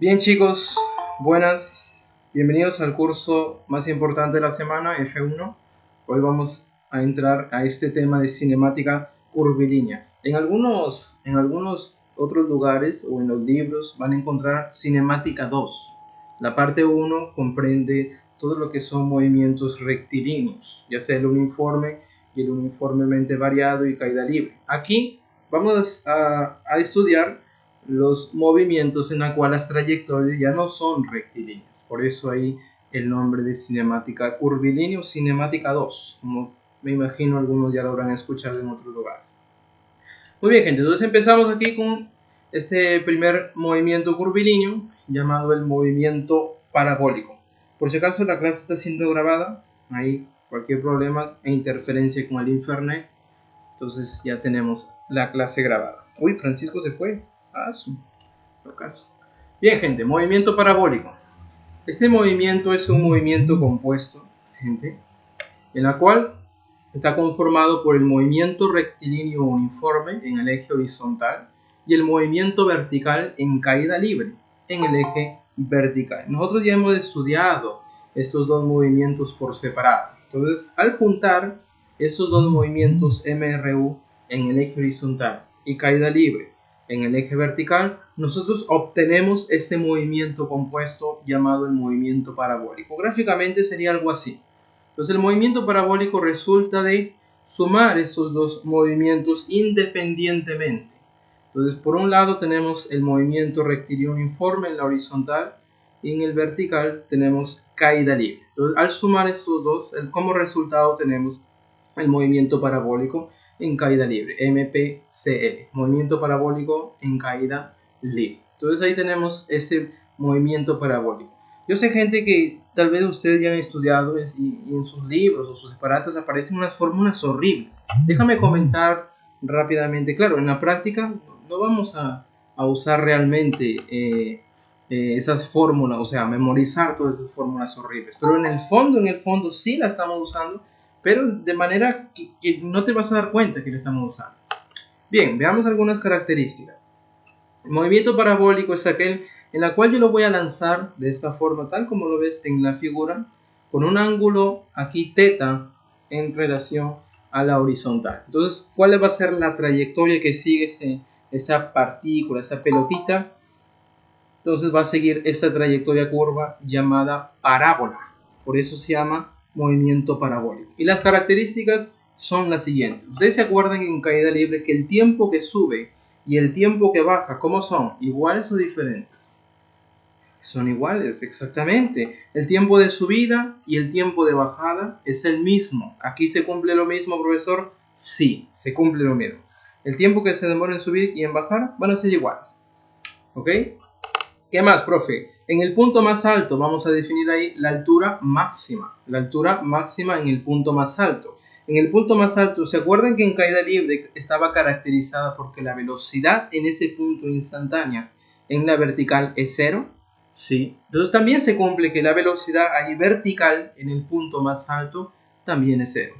Bien chicos, buenas, bienvenidos al curso más importante de la semana, F1. Hoy vamos a entrar a este tema de cinemática curvilínea. En algunos otros lugares o en los libros van a encontrar cinemática 2. La parte 1 comprende todo lo que son movimientos rectilíneos, ya sea el uniforme y el uniformemente variado y caída libre. Aquí vamos a estudiar los movimientos en la cual las trayectorias ya no son rectilíneas. Por eso ahí el nombre de cinemática curvilínea o cinemática 2, como me imagino algunos ya lo habrán escuchado en otros lugares. Muy bien, gente, entonces empezamos aquí con este primer movimiento curvilíneo llamado el movimiento parabólico. Por si acaso la clase está siendo grabada, hay cualquier problema e interferencia con el internet, entonces ya tenemos la clase grabada. Uy, Francisco se fue. Caso. Bien, gente, movimiento parabólico. Este movimiento es un movimiento compuesto, gente, en la cual está conformado por el movimiento rectilíneo uniforme en el eje horizontal y el movimiento vertical en caída libre en el eje vertical. Nosotros ya hemos estudiado estos dos movimientos por separado. Entonces, al juntar estos dos movimientos MRU en el eje horizontal y caída libre en el eje vertical, nosotros obtenemos este movimiento compuesto llamado el movimiento parabólico. Gráficamente sería algo así. Entonces el movimiento parabólico resulta de sumar estos dos movimientos independientemente. Entonces por un lado tenemos el movimiento rectilíneo uniforme en la horizontal y en el vertical tenemos caída libre. Entonces al sumar estos dos, como resultado tenemos el movimiento parabólico en caída libre, MPCL, movimiento parabólico en caída libre. Entonces ahí tenemos ese movimiento parabólico. Yo sé, gente, que tal vez ustedes ya han estudiado y en sus libros o sus separatas aparecen unas fórmulas horribles. Déjame comentar rápidamente. Claro, en la práctica no vamos a usar realmente esas fórmulas, o sea, memorizar todas esas fórmulas horribles. Pero en el fondo sí la estamos usando, pero de manera que no te vas a dar cuenta que la estamos usando. Bien, veamos algunas características. El movimiento parabólico es aquel en la cual yo lo voy a lanzar de esta forma, tal como lo ves en la figura, con un ángulo aquí θ en relación a la horizontal. Entonces, ¿cuál va a ser la trayectoria que sigue esta partícula, esta pelotita? Entonces va a seguir esta trayectoria curva llamada parábola. Por eso se llama movimiento parabólico. Y las características son las siguientes. Ustedes se acuerdan en caída libre que el tiempo que sube y el tiempo que baja, ¿cómo son? ¿Iguales o diferentes? Son iguales, exactamente. El tiempo de subida y el tiempo de bajada es el mismo. ¿Aquí se cumple lo mismo, profesor? Sí, se cumple lo mismo. El tiempo que se demora en subir y en bajar van a ser iguales. ¿Ok? ¿Qué más, profe? En el punto más alto vamos a definir ahí la altura máxima. La altura máxima en el punto más alto. En el punto más alto, ¿se acuerdan que en caída libre estaba caracterizada porque la velocidad en ese punto instantánea en la vertical es cero? Sí. Entonces también se cumple que la velocidad ahí vertical en el punto más alto también es cero.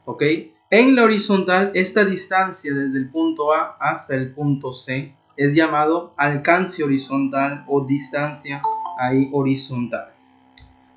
¿Ok? En la horizontal, esta distancia desde el punto A hasta el punto C es llamado alcance horizontal o distancia ahí horizontal.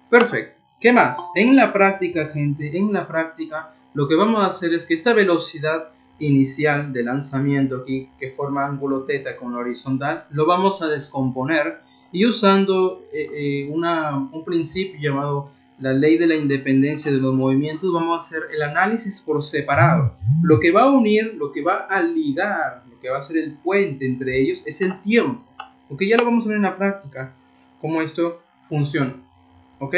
Perfecto. ¿Qué más? En la práctica, gente, en la práctica lo que vamos a hacer es que esta velocidad inicial de lanzamiento aquí, que forma ángulo θ con la horizontal, lo vamos a descomponer y usando un principio llamado la ley de la independencia de los movimientos, vamos a hacer el análisis por separado. Lo que va a unir, lo que va a ligar, lo que va a ser el puente entre ellos es el tiempo. Ok, ya lo vamos a ver en la práctica, cómo esto funciona. ¿Ok?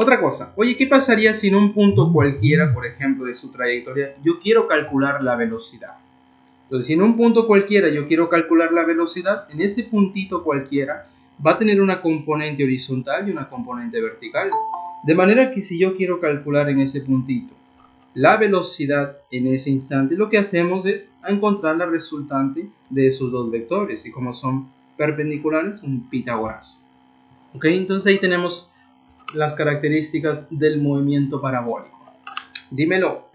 Otra cosa, oye, ¿qué pasaría si en un punto cualquiera, por ejemplo, de su trayectoria, yo quiero calcular la velocidad? Entonces, si en un punto cualquiera yo quiero calcular la velocidad, en ese puntito cualquiera va a tener una componente horizontal y una componente vertical. De manera que si yo quiero calcular en ese puntito la velocidad en ese instante, lo que hacemos es encontrar la resultante de esos dos vectores. Y como son perpendiculares, un pitagorazo. ¿Ok? Entonces ahí tenemos las características del movimiento parabólico. Dímelo.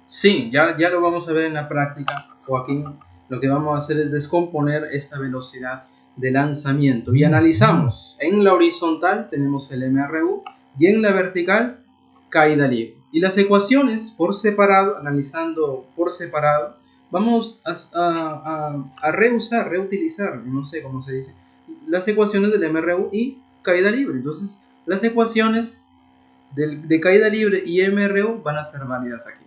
Sí, ya lo vamos a ver en la práctica o aquí lo que vamos a hacer es descomponer esta velocidad de lanzamiento y analizamos. En la horizontal tenemos el MRU y en la vertical caída libre. Y las ecuaciones por separado, analizando por separado, vamos a reutilizar, no sé cómo se dice, las ecuaciones del MRU y caída libre. Entonces, las ecuaciones de caída libre y MRU van a ser válidas aquí.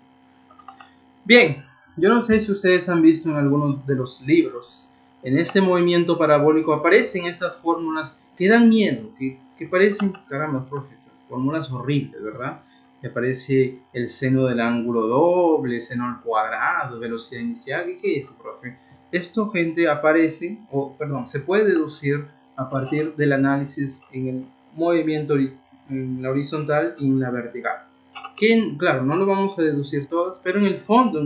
Bien, yo no sé si ustedes han visto en algunos de los libros, en este movimiento parabólico aparecen estas fórmulas que dan miedo, que parecen, caramba, profe, fórmulas horribles, ¿verdad? Que aparece el seno del ángulo doble, seno al cuadrado, velocidad inicial. ¿Qué es eso, profe? Esto, gente, aparece, se puede deducir a partir del análisis en el movimiento en la horizontal y en la vertical. Que, claro, no lo vamos a deducir todas, pero en el fondo,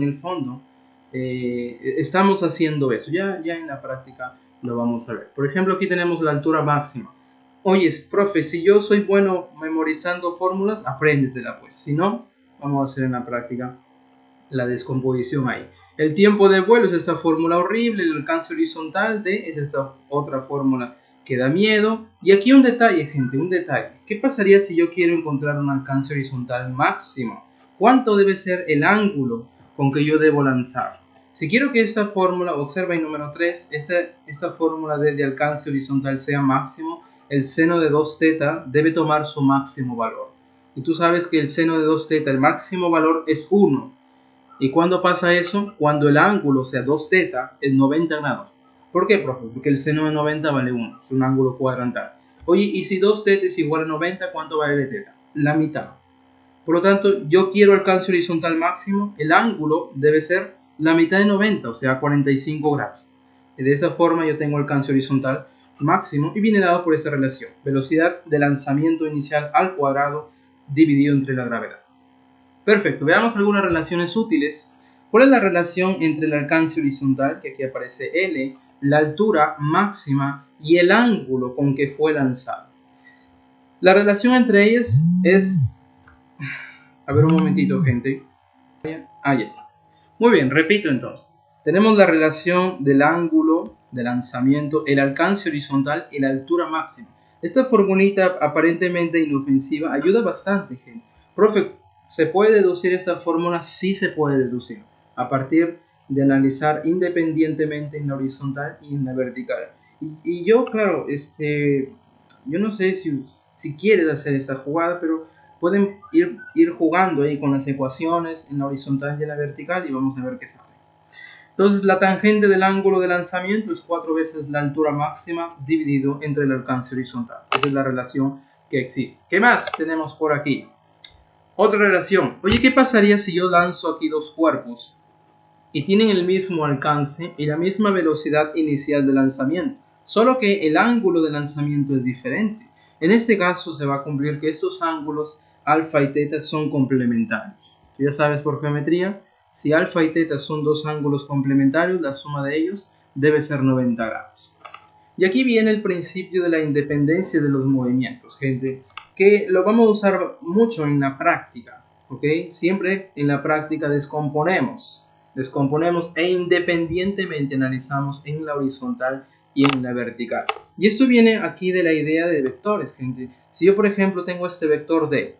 estamos haciendo eso. Ya en la práctica lo vamos a ver. Por ejemplo, aquí tenemos la altura máxima. Oye, profe, si yo soy bueno memorizando fórmulas, apréndetela pues. Si no, vamos a hacer en la práctica la descomposición ahí. El tiempo de vuelo es esta fórmula horrible, el alcance horizontal es esta otra fórmula que da miedo. Y aquí un detalle, gente, un detalle. ¿Qué pasaría si yo quiero encontrar un alcance horizontal máximo? ¿Cuánto debe ser el ángulo con que yo debo lanzar? Si quiero que esta fórmula, observa en número 3, esta fórmula de alcance horizontal sea máximo, el seno de 2θ debe tomar su máximo valor. Y tú sabes que el seno de 2θ, el máximo valor es 1. ¿Y cuándo pasa eso? Cuando el ángulo, o sea, 2θ, es 90 grados. ¿Por qué, profe? Porque el seno de 90 vale 1, es un ángulo cuadrantal. Oye, y si 2θ es igual a 90, ¿cuánto vale θ? La mitad. Por lo tanto, yo quiero alcance horizontal máximo, el ángulo debe ser la mitad de 90, o sea, 45 grados. Y de esa forma yo tengo alcance horizontal máximo y viene dado por esta relación. Velocidad de lanzamiento inicial al cuadrado dividido entre la gravedad. Perfecto, veamos algunas relaciones útiles. ¿Cuál es la relación entre el alcance horizontal, que aquí aparece L, la altura máxima y el ángulo con que fue lanzado? La relación entre ellas es... A ver un momentito, gente. Ahí está. Muy bien, repito entonces. Tenemos la relación del ángulo de lanzamiento, el alcance horizontal y la altura máxima. Esta formulita aparentemente inofensiva ayuda bastante, gente. Profe, ¿se puede deducir esta fórmula? Sí se puede deducir, a partir de analizar independientemente en la horizontal y en la vertical. Y yo, claro, yo no sé si quieres hacer esta jugada, pero pueden ir jugando ahí con las ecuaciones en la horizontal y en la vertical y vamos a ver qué sale. Entonces la tangente del ángulo de lanzamiento es 4 veces la altura máxima dividido entre el alcance horizontal. Esa es la relación que existe. ¿Qué más tenemos por aquí? Otra relación. Oye, ¿qué pasaría si yo lanzo aquí dos cuerpos y tienen el mismo alcance y la misma velocidad inicial de lanzamiento? Solo que el ángulo de lanzamiento es diferente. En este caso se va a cumplir que estos ángulos alfa y teta son complementarios. Ya sabes por geometría, si alfa y teta son dos ángulos complementarios, la suma de ellos debe ser 90 grados. Y aquí viene el principio de la independencia de los movimientos, gente, que lo vamos a usar mucho en la práctica, ¿ok? Siempre en la práctica descomponemos e independientemente analizamos en la horizontal y en la vertical. Y esto viene aquí de la idea de vectores, gente. Si yo, por ejemplo, tengo este vector D,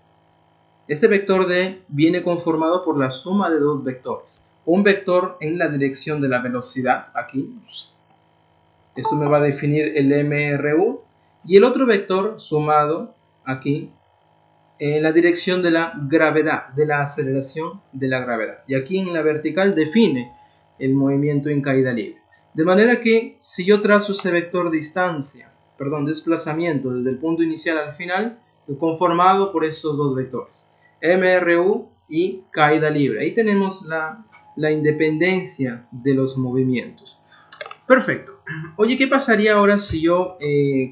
este vector D viene conformado por la suma de dos vectores. Un vector en la dirección de la velocidad, aquí. Esto me va a definir el MRU. Y el otro vector sumado aquí en la dirección de la gravedad, de la aceleración de la gravedad. Y aquí en la vertical define el movimiento en caída libre. De manera que si yo trazo ese vector desplazamiento desde el punto inicial al final, conformado por estos dos vectores, MRU y caída libre. Ahí tenemos la independencia de los movimientos. Perfecto. Oye, ¿qué pasaría ahora si yo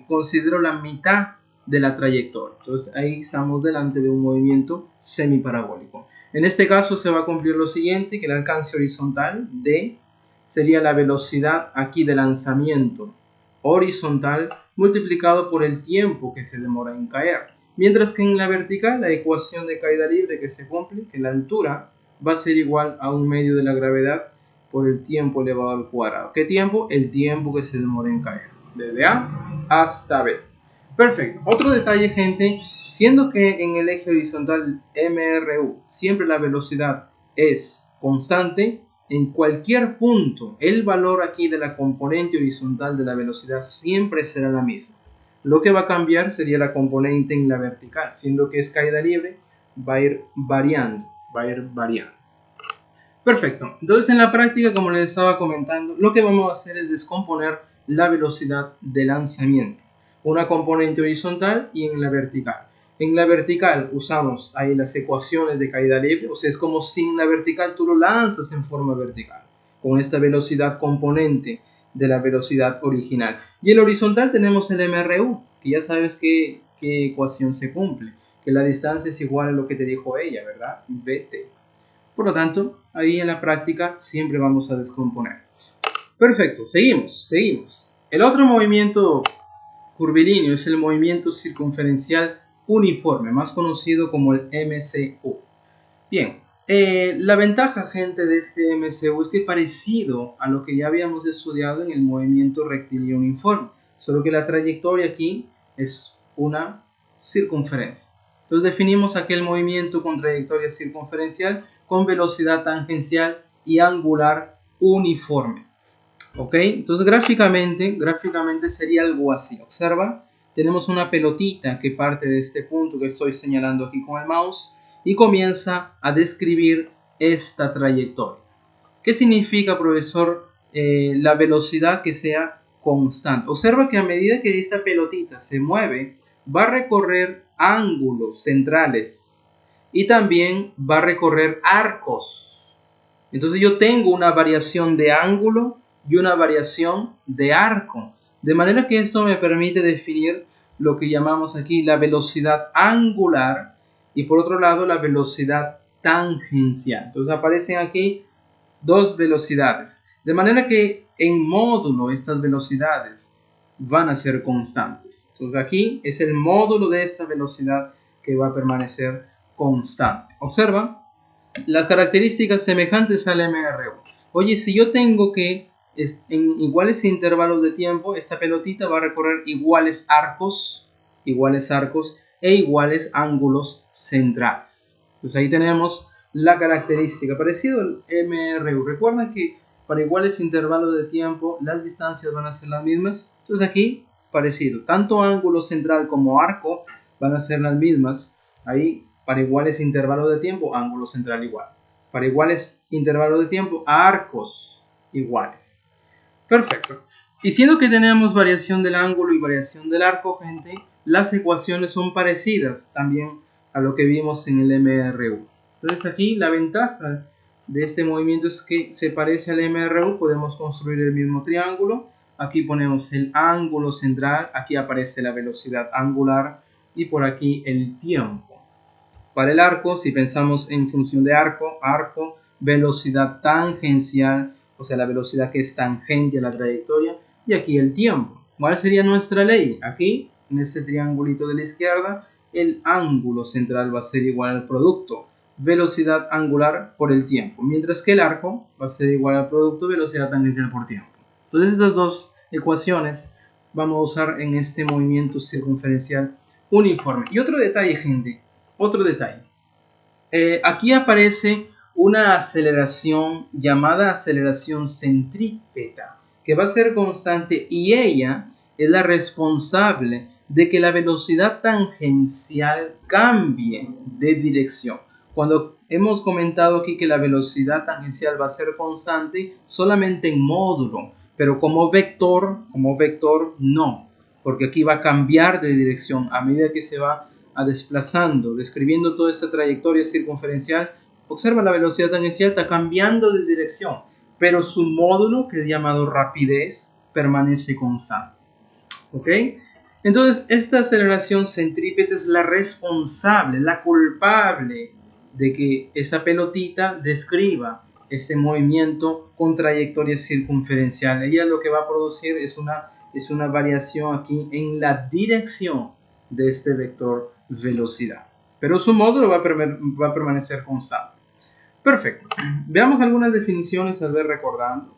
considero la mitad de la trayectoria? Entonces ahí estamos delante de un movimiento semiparabólico. En este caso se va a cumplir lo siguiente, que el alcance horizontal D sería la velocidad aquí de lanzamiento horizontal multiplicado por el tiempo que se demora en caer. Mientras que en la vertical la ecuación de caída libre que se cumple, que la altura va a ser igual a 1/2 de la gravedad por el tiempo elevado al cuadrado. ¿Qué tiempo? El tiempo que se demora en caer, desde A hasta B. Perfecto. Otro detalle, gente, siendo que en el eje horizontal MRU siempre la velocidad es constante, en cualquier punto el valor aquí de la componente horizontal de la velocidad siempre será la misma. Lo que va a cambiar sería la componente en la vertical, siendo que es caída libre, va a ir variando, Perfecto. Entonces en la práctica, como les estaba comentando, lo que vamos a hacer es descomponer la velocidad de lanzamiento. Una componente horizontal y en la vertical. En la vertical usamos ahí las ecuaciones de caída libre, o sea, es como si en la vertical tú lo lanzas en forma vertical, con esta velocidad componente de la velocidad original. Y en el horizontal tenemos el MRU, que ya sabes qué ecuación se cumple, que la distancia es igual a lo que te dijo ella, ¿verdad? Vt. Por lo tanto, ahí en la práctica siempre vamos a descomponer. Perfecto, seguimos. El otro movimiento curvilíneo es el movimiento circunferencial uniforme, más conocido como el MCU. Bien, la ventaja, gente, de este MCU es que es parecido a lo que ya habíamos estudiado en el movimiento rectilíneo uniforme, solo que la trayectoria aquí es una circunferencia. Entonces definimos aquel movimiento con trayectoria circunferencial con velocidad tangencial y angular uniforme. ¿Ok? Entonces gráficamente sería algo así. Observa, tenemos una pelotita que parte de este punto que estoy señalando aquí con el mouse y comienza a describir esta trayectoria. ¿Qué significa, profesor, la velocidad que sea constante? Observa que a medida que esta pelotita se mueve, va a recorrer ángulos centrales y también va a recorrer arcos. Entonces yo tengo una variación de ángulo y una variación de arco. De manera que esto me permite definir lo que llamamos aquí la velocidad angular y por otro lado la velocidad tangencial. Entonces aparecen aquí dos velocidades. De manera que en módulo estas velocidades van a ser constantes. Entonces aquí es el módulo de esta velocidad que va a permanecer constante. Observa las características semejantes al MRU. Oye, si yo tengo que en iguales intervalos de tiempo, esta pelotita va a recorrer iguales arcos e iguales ángulos centrales. Entonces ahí tenemos la característica parecido al MRU. Recuerda que para iguales intervalos de tiempo las distancias van a ser las mismas. Entonces aquí parecido, tanto ángulo central como arco van a ser las mismas. Ahí para iguales intervalos de tiempo, ángulo central igual. Para iguales intervalos de tiempo, arcos iguales. Perfecto. Y siendo que tenemos variación del ángulo y variación del arco, gente, las ecuaciones son parecidas también a lo que vimos en el MRU. Entonces aquí la ventaja de este movimiento es que se parece al MRU, podemos construir el mismo triángulo. Aquí ponemos el ángulo central, aquí aparece la velocidad angular y por aquí el tiempo. Para el arco, si pensamos en función de arco, velocidad tangencial, o sea, la velocidad que es tangente a la trayectoria, y aquí el tiempo. ¿Cuál sería nuestra ley? Aquí, en este triangulito de la izquierda, el ángulo central va a ser igual al producto velocidad angular por el tiempo, mientras que el arco va a ser igual al producto velocidad tangencial por tiempo. Entonces estas dos ecuaciones vamos a usar en este movimiento circunferencial uniforme. Y otro detalle, gente, aquí aparece una aceleración llamada aceleración centrípeta, que va a ser constante y ella es la responsable de que la velocidad tangencial cambie de dirección. Cuando hemos comentado aquí que la velocidad tangencial va a ser constante solamente en módulo, pero como vector no, porque aquí va a cambiar de dirección a medida que se va desplazando, describiendo toda esta trayectoria circunferencial. Observa, la velocidad tangencial está cambiando de dirección, pero su módulo, que es llamado rapidez, permanece constante. ¿Ok? Entonces, esta aceleración centrípeta es la responsable, la culpable de que esa pelotita describa este movimiento con trayectoria circunferencial. Ella lo que va a producir es una variación aquí en la dirección de este vector velocidad, pero su módulo va a permanecer constante. Perfecto. Veamos algunas definiciones tal vez recordando.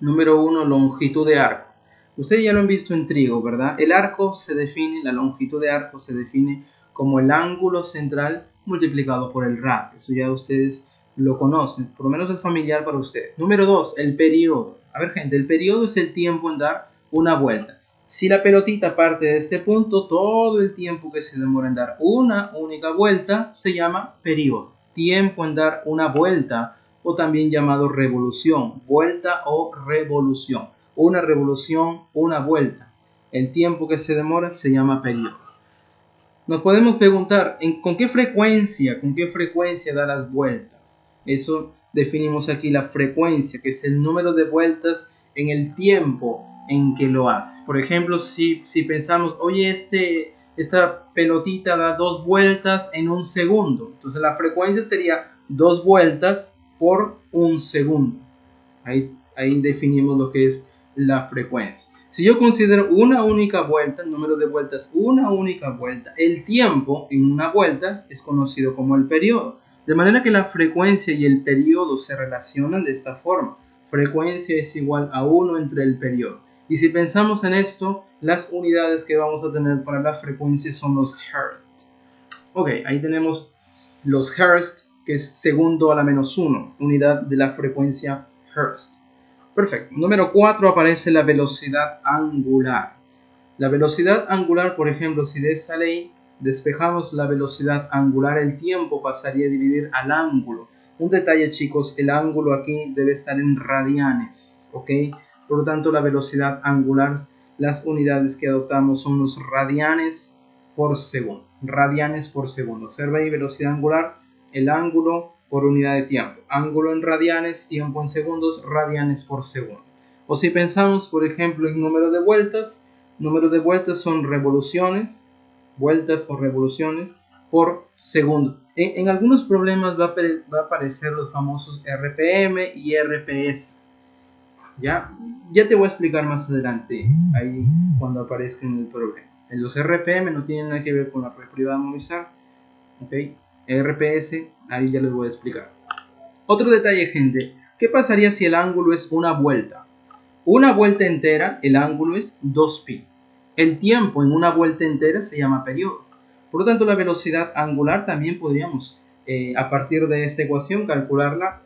Número 1, longitud de arco. Ustedes ya lo han visto en trigo, ¿verdad? El arco se define, la longitud de arco se define como el ángulo central multiplicado por el radio. Eso ya ustedes lo conocen, por lo menos es familiar para ustedes. Número 2, el periodo. A ver, gente, el periodo es el tiempo en dar una vuelta. Si la pelotita parte de este punto, todo el tiempo que se demora en dar una única vuelta se llama periodo. Tiempo en dar una vuelta, o también llamado revolución, vuelta o revolución. Una revolución, una vuelta. El tiempo que se demora se llama periodo. Nos podemos preguntar con qué frecuencia da las vueltas. Eso definimos aquí la frecuencia, que es el número de vueltas en el tiempo en que lo hace. Por ejemplo, si pensamos, oye, esta pelotita da 2 vueltas en un segundo. Entonces la frecuencia sería 2 vueltas por un segundo. Ahí definimos lo que es la frecuencia. Si yo considero una única vuelta, el número de vueltas, una única vuelta, el tiempo en una vuelta es conocido como el periodo. De manera que la frecuencia y el periodo se relacionan de esta forma. Frecuencia es igual a 1 entre el periodo. Y si pensamos en esto, las unidades que vamos a tener para la frecuencia son los hertz. Ok, ahí tenemos los hertz, que es segundo a la menos 1, unidad de la frecuencia hertz. Perfecto. Número 4 aparece la velocidad angular. La velocidad angular, por ejemplo, si de esta ley despejamos la velocidad angular, el tiempo pasaría a dividir al ángulo. Un detalle, chicos, el ángulo aquí debe estar en radianes, ¿ok? Por lo tanto, la velocidad angular, las unidades que adoptamos son los radianes por segundo. Radianes por segundo. Observa ahí, velocidad angular, el ángulo por unidad de tiempo. Ángulo en radianes, tiempo en segundos, radianes por segundo. O si pensamos, por ejemplo, en número de vueltas son revoluciones, vueltas o revoluciones por segundo. En algunos problemas va a aparecer los famosos RPM y RPS. Ya te voy a explicar más adelante, ahí cuando aparezca en el problema. En los RPM no tienen nada que ver con la red privada Movistar. ¿Ok? RPS, ahí ya les voy a explicar. Otro detalle, gente, ¿qué pasaría si el ángulo es una vuelta? Una vuelta entera, el ángulo es 2pi. El tiempo en una vuelta entera se llama periodo. Por lo tanto, la velocidad angular también podríamos, a partir de esta ecuación, calcularla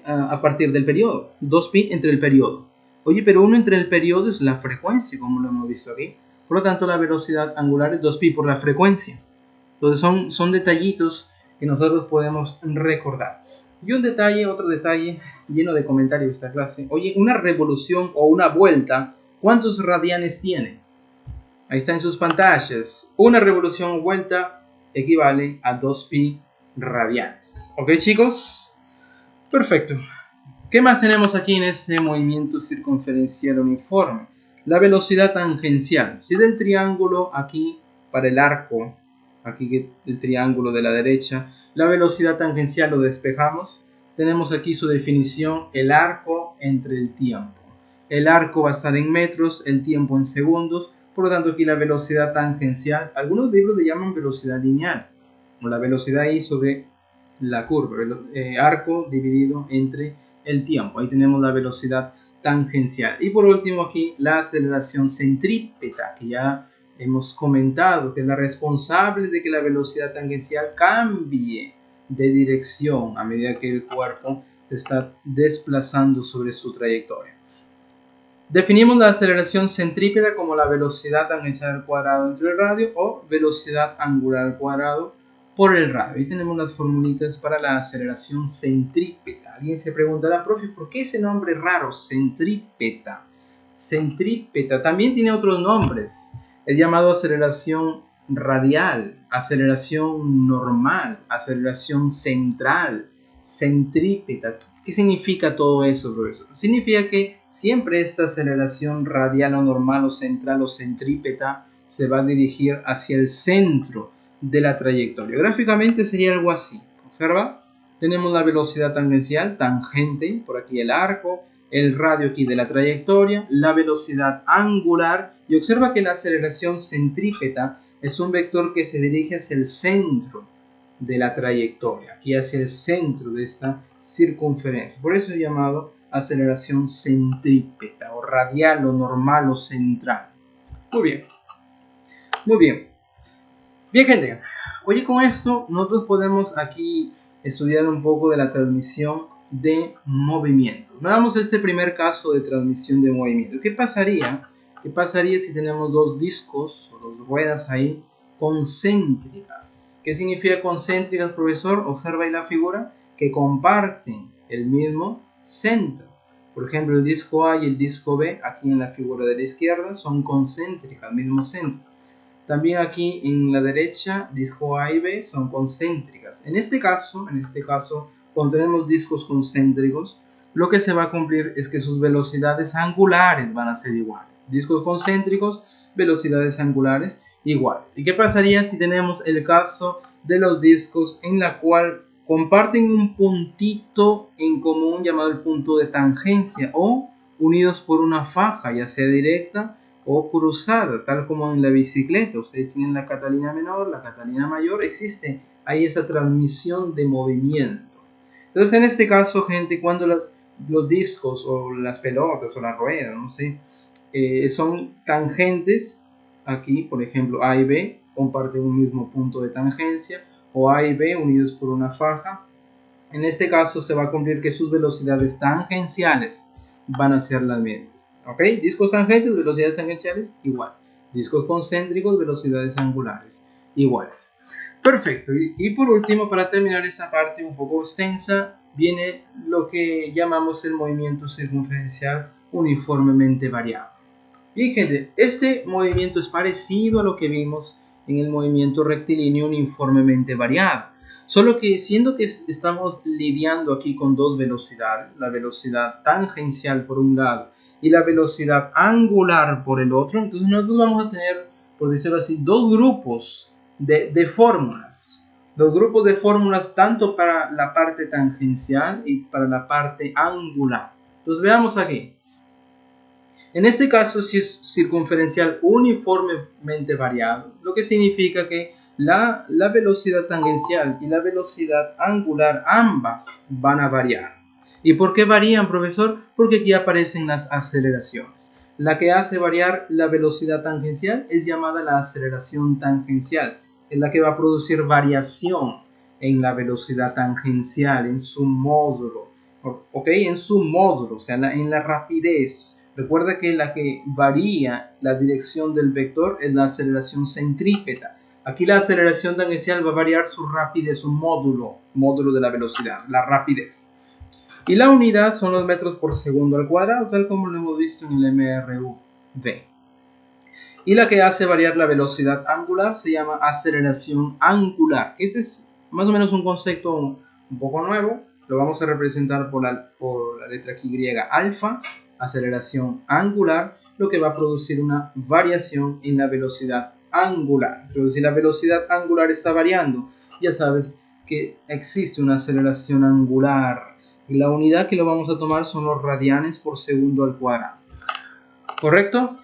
a partir del periodo. 2pi entre el periodo. Oye, pero 1 entre el periodo es la frecuencia, como lo hemos visto aquí. Por lo tanto, la velocidad angular es 2pi por la frecuencia. Entonces son detallitos que nosotros podemos recordar. Y otro detalle lleno de comentarios esta clase. Oye, una revolución o una vuelta, ¿cuántos radianes tiene? Ahí está en sus pantallas. Una revolución o vuelta equivale a 2pi radianes. ¿Ok, chicos? Perfecto. ¿Qué más tenemos aquí en este movimiento circunferencial uniforme? La velocidad tangencial. Si del triángulo aquí para el arco, aquí el triángulo de la derecha, la velocidad tangencial lo despejamos, tenemos aquí su definición, el arco entre el tiempo. El arco va a estar en metros, el tiempo en segundos, por lo tanto aquí la velocidad tangencial, algunos libros le llaman velocidad lineal, o la velocidad I sobre la curva, arco dividido entre el tiempo. Ahí tenemos la velocidad tangencial. Y por último aquí la aceleración centrípeta, que ya hemos comentado, que es la responsable de que la velocidad tangencial cambie de dirección a medida que el cuerpo se está desplazando sobre su trayectoria. Definimos la aceleración centrípeta como la velocidad tangencial al cuadrado entre el radio o velocidad angular al cuadrado por el radio. Ahí tenemos las formulitas para la aceleración centrípeta. Alguien se preguntará, profe, ¿por qué ese nombre raro? Centrípeta. Centrípeta también tiene otros nombres. El llamado aceleración radial, aceleración normal, aceleración central, centrípeta. ¿Qué significa todo eso, profesor? Significa que siempre esta aceleración radial o normal o central o centrípeta se va a dirigir hacia el centro de la trayectoria. Gráficamente sería algo así. Observa, tenemos la velocidad tangencial, tangente, por aquí el arco, el radio aquí de la trayectoria, la velocidad angular, y observa que la aceleración centrípeta es un vector que se dirige hacia el centro de la trayectoria, aquí hacia el centro de esta circunferencia. Por eso es llamado aceleración centrípeta o radial o normal o central. Muy bien, muy bien. Bien, gente, oye, con esto nosotros podemos aquí estudiar un poco de la transmisión de movimiento. Veamos este primer caso de transmisión de movimiento. ¿Qué pasaría? ¿Qué pasaría si tenemos dos discos o dos ruedas ahí concéntricas? ¿Qué significa concéntricas, profesor? Observa ahí la figura, que comparten el mismo centro. Por ejemplo, el disco A y el disco B, aquí en la figura de la izquierda, son concéntricas, mismo centro. También aquí en la derecha, disco A y B son concéntricas. En este caso, cuando tenemos discos concéntricos, lo que se va a cumplir es que sus velocidades angulares van a ser iguales. Discos concéntricos, velocidades angulares iguales. ¿Y qué pasaría si tenemos el caso de los discos en la cual comparten un puntito en común llamado el punto de tangencia o unidos por una faja, ya sea directa o cruzada, tal como en la bicicleta? Ustedes tienen la Catalina menor, la Catalina mayor, existe ahí esa transmisión de movimiento. Entonces, en este caso, gente, cuando los discos o las pelotas o las ruedas, no sé, son tangentes, aquí, por ejemplo, A y B comparten un mismo punto de tangencia, o A y B unidos por una faja, en este caso se va a cumplir que sus velocidades tangenciales van a ser las mismas. ¿Ok? Discos tangentes, velocidades tangenciales, igual. Discos concéntricos, velocidades angulares, iguales. Perfecto. Y por último, para terminar esta parte un poco extensa, viene lo que llamamos el movimiento circunferencial uniformemente variable. Bien, gente, este movimiento es parecido a lo que vimos en el movimiento rectilíneo uniformemente variado. Solo que siendo que estamos lidiando aquí con dos velocidades, la velocidad tangencial por un lado y la velocidad angular por el otro, entonces nosotros vamos a tener, por decirlo así, dos grupos de fórmulas. Dos grupos de fórmulas tanto para la parte tangencial y para la parte angular. Entonces veamos aquí. En este caso, si es circunferencial uniformemente variado, lo que significa que la velocidad tangencial y la velocidad angular ambas van a variar. ¿Y por qué varían, profesor? Porque aquí aparecen las aceleraciones. La que hace variar la velocidad tangencial es llamada la aceleración tangencial. Es la que va a producir variación en la velocidad tangencial, en su módulo. ¿Ok? En su módulo, o sea, en la rapidez. Recuerda que la que varía la dirección del vector es la aceleración centrípeta. Aquí la aceleración tangencial va a variar su rapidez, su módulo de la velocidad, la rapidez. Y la unidad son los metros por segundo al cuadrado, tal como lo hemos visto en el MRV. Y la que hace variar la velocidad angular se llama aceleración angular. Este es más o menos un concepto un poco nuevo. Lo vamos a representar por la letra Y alfa, aceleración angular, lo que va a producir una variación en la velocidad angular. Entonces, si la velocidad angular está variando, ya sabes que existe una aceleración angular. Y la unidad que lo vamos a tomar son los radianes por segundo al cuadrado. ¿Correcto?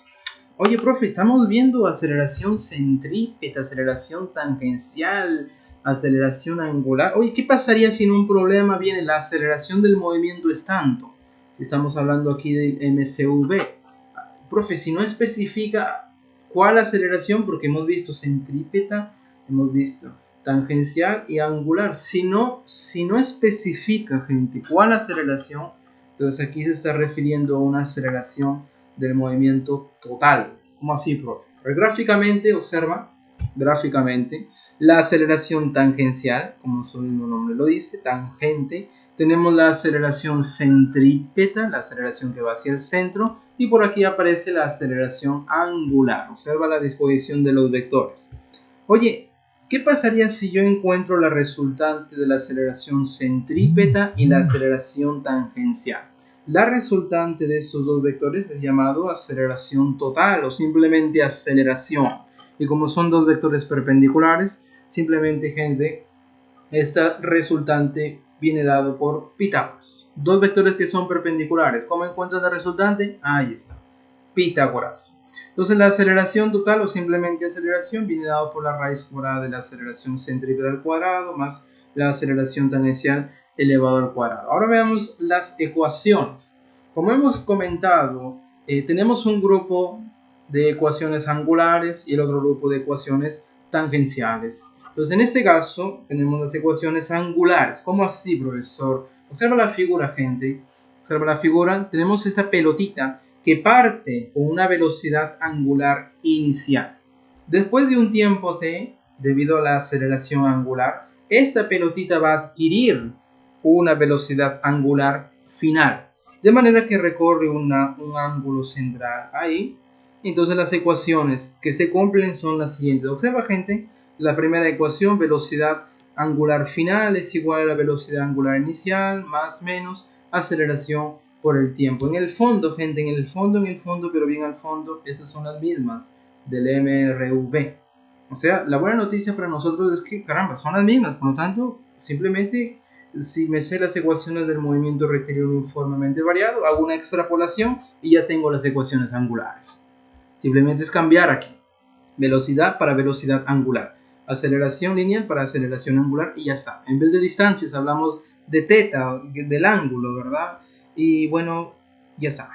Oye, profe, estamos viendo aceleración centrípeta, aceleración tangencial, aceleración angular. Oye, ¿qué pasaría si en un problema viene la aceleración del movimiento es tanto? Si estamos hablando aquí del MCV. Profe, si no especifica cuál aceleración, porque hemos visto centrípeta, hemos visto tangencial y angular. Si no especifica, gente, cuál aceleración, entonces aquí se está refiriendo a una aceleración del movimiento total. ¿Cómo así, profe? Pues gráficamente, observa, gráficamente, la aceleración tangencial, como su mismo nombre lo dice, tangente. Tenemos la aceleración centrípeta, la aceleración que va hacia el centro, y por aquí aparece la aceleración angular. Observa la disposición de los vectores. Oye, ¿qué pasaría si yo encuentro la resultante de la aceleración centrípeta y la aceleración tangencial? La resultante de estos dos vectores es llamado aceleración total o simplemente aceleración. Y como son dos vectores perpendiculares, simplemente, gente, esta resultante viene dado por Pitágoras. Dos vectores que son perpendiculares. ¿Cómo encuentran la resultante? Ahí está, Pitágoras. Entonces la aceleración total o simplemente aceleración viene dado por la raíz cuadrada de la aceleración centrípeta al cuadrado más la aceleración tangencial elevado al cuadrado. Ahora veamos las ecuaciones. Como hemos comentado, tenemos un grupo de ecuaciones angulares y el otro grupo de ecuaciones tangenciales. Entonces en este caso tenemos las ecuaciones angulares. ¿Cómo así, profesor? Observa la figura, gente. Observa la figura. Tenemos esta pelotita que parte con una velocidad angular inicial. Después de un tiempo t, debido a la aceleración angular, esta pelotita va a adquirir una velocidad angular final, de manera que recorre un ángulo central ahí. Entonces las ecuaciones que se cumplen son las siguientes. Observa, gente, la primera ecuación, velocidad angular final es igual a la velocidad angular inicial más menos aceleración por el tiempo. En el fondo, gente, en el fondo, pero bien al fondo, estas son las mismas del MRV. O sea, la buena noticia para nosotros es que, caramba, son las mismas. Por lo tanto, simplemente, si me sé las ecuaciones del movimiento rectilíneo uniformemente variado, hago una extrapolación y ya tengo las ecuaciones angulares. Simplemente es cambiar aquí. Velocidad para velocidad angular. Aceleración lineal para aceleración angular y ya está. En vez de distancias hablamos de teta, del ángulo, ¿verdad? Y bueno, ya está.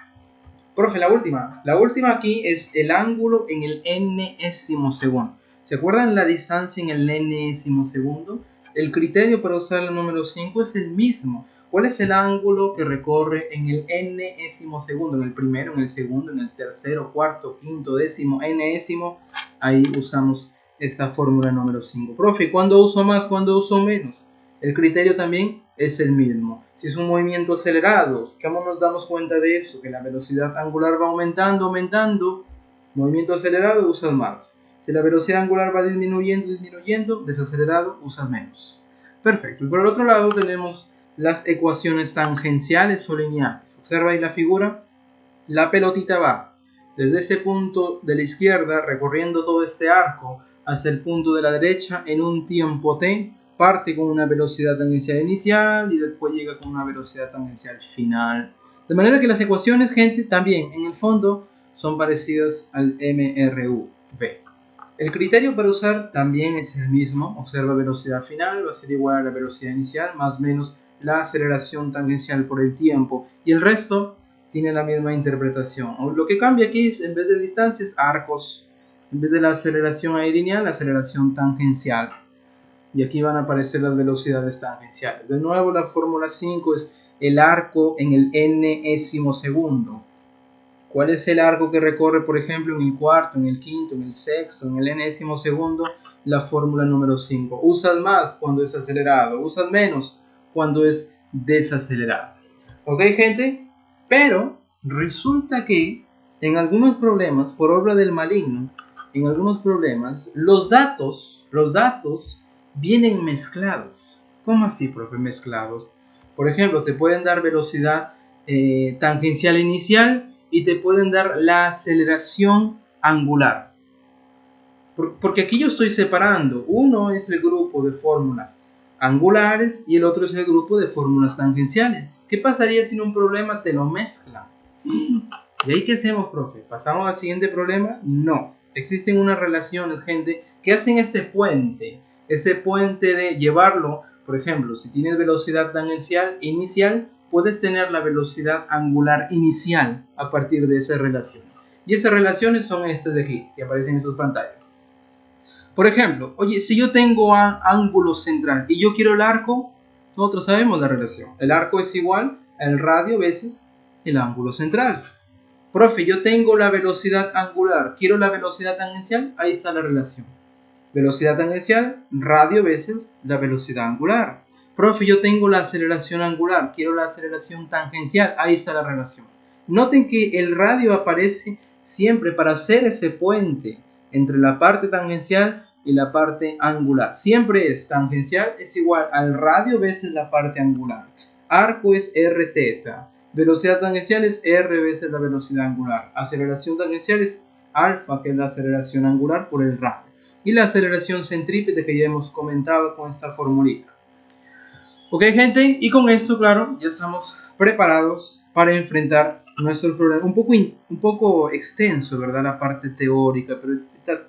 Profe, la última aquí es el ángulo en el enésimo segundo. ¿Se acuerdan la distancia en el enésimo segundo? El criterio para usar el número 5 es el mismo. ¿Cuál es el ángulo que recorre en el enésimo segundo? En el primero, en el segundo, en el tercero, cuarto, quinto, décimo, enésimo. Ahí usamos esta fórmula número 5. Profe, ¿cuándo uso más? ¿Cuándo uso menos? El criterio también es el mismo. Si es un movimiento acelerado, ¿cómo nos damos cuenta de eso? Que la velocidad angular va aumentando. Movimiento acelerado, usas más. Si la velocidad angular va disminuyendo, desacelerado, usas menos. Perfecto. Y por el otro lado tenemos las ecuaciones tangenciales o lineales. Observa ahí la figura. La pelotita va desde ese punto de la izquierda, recorriendo todo este arco, hasta el punto de la derecha en un tiempo t. Parte con una velocidad tangencial inicial y después llega con una velocidad tangencial final. De manera que las ecuaciones, gente, también en el fondo son parecidas al MRV. El criterio para usar también es el mismo. Observa velocidad final, va a ser igual a la velocidad inicial más menos la aceleración tangencial por el tiempo. Y el resto tiene la misma interpretación. Lo que cambia aquí es, en vez de distancias, arcos. En vez de la aceleración lineal, la aceleración tangencial. Y aquí van a aparecer las velocidades tangenciales. De nuevo, la fórmula 5 es el arco en el enésimo segundo. ¿Cuál es el arco que recorre, por ejemplo, en el cuarto, en el quinto, en el sexto, en el enésimo segundo? La fórmula número 5. Usas más cuando es acelerado, usas menos cuando es desacelerado. ¿Ok, gente? Pero resulta que en algunos problemas, por obra del maligno, en algunos problemas, los datos vienen mezclados. ¿Cómo así, profe? Mezclados. Por ejemplo, te pueden dar velocidad tangencial inicial y te pueden dar la aceleración angular. Porque aquí yo estoy separando. Uno es el grupo de fórmulas angulares y el otro es el grupo de fórmulas tangenciales. ¿Qué pasaría si en un problema te lo mezclan? ¿Y ahí qué hacemos, profe? ¿Pasamos al siguiente problema? No. Existen unas relaciones, gente, que hacen ese puente de llevarlo. Por ejemplo, si tienes velocidad tangencial inicial, puedes tener la velocidad angular inicial a partir de esas relaciones. Y esas relaciones son estas de aquí, que aparecen en sus pantallas. Por ejemplo, oye, si yo tengo ángulo central y yo quiero el arco, nosotros sabemos la relación. El arco es igual al radio veces el ángulo central. Profe, yo tengo la velocidad angular, quiero la velocidad tangencial, ahí está la relación. Velocidad tangencial, radio veces la velocidad angular. Profe, yo tengo la aceleración angular, quiero la aceleración tangencial, ahí está la relación. Noten que el radio aparece siempre para hacer ese puente entre la parte tangencial y la parte angular. Siempre es tangencial es igual al radio veces la parte angular. Arco es r teta. Velocidad tangencial es r veces la velocidad angular. Aceleración tangencial es alfa, que es la aceleración angular por el radio. Y la aceleración centrípeta que ya hemos comentado con esta formulita. Ok, gente, y con esto, claro, ya estamos preparados para enfrentar nuestro problema. Un poco extenso, ¿verdad? La parte teórica, pero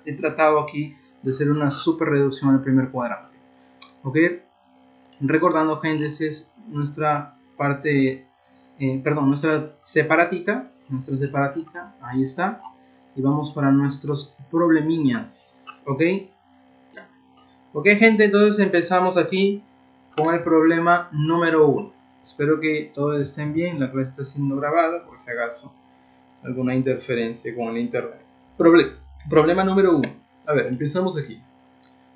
he tratado aquí de hacer una super reducción al primer cuadrante. ¿Ok? Recordando, gente, esa es nuestra parte, nuestra separatita, ahí está. Y vamos para nuestros problemillas, ¿ok? Ok, gente, entonces empezamos aquí con el problema número 1. Espero que todos estén bien, la clase está siendo grabada, por si acaso alguna interferencia con el internet. Problema número 1. A ver, empezamos aquí.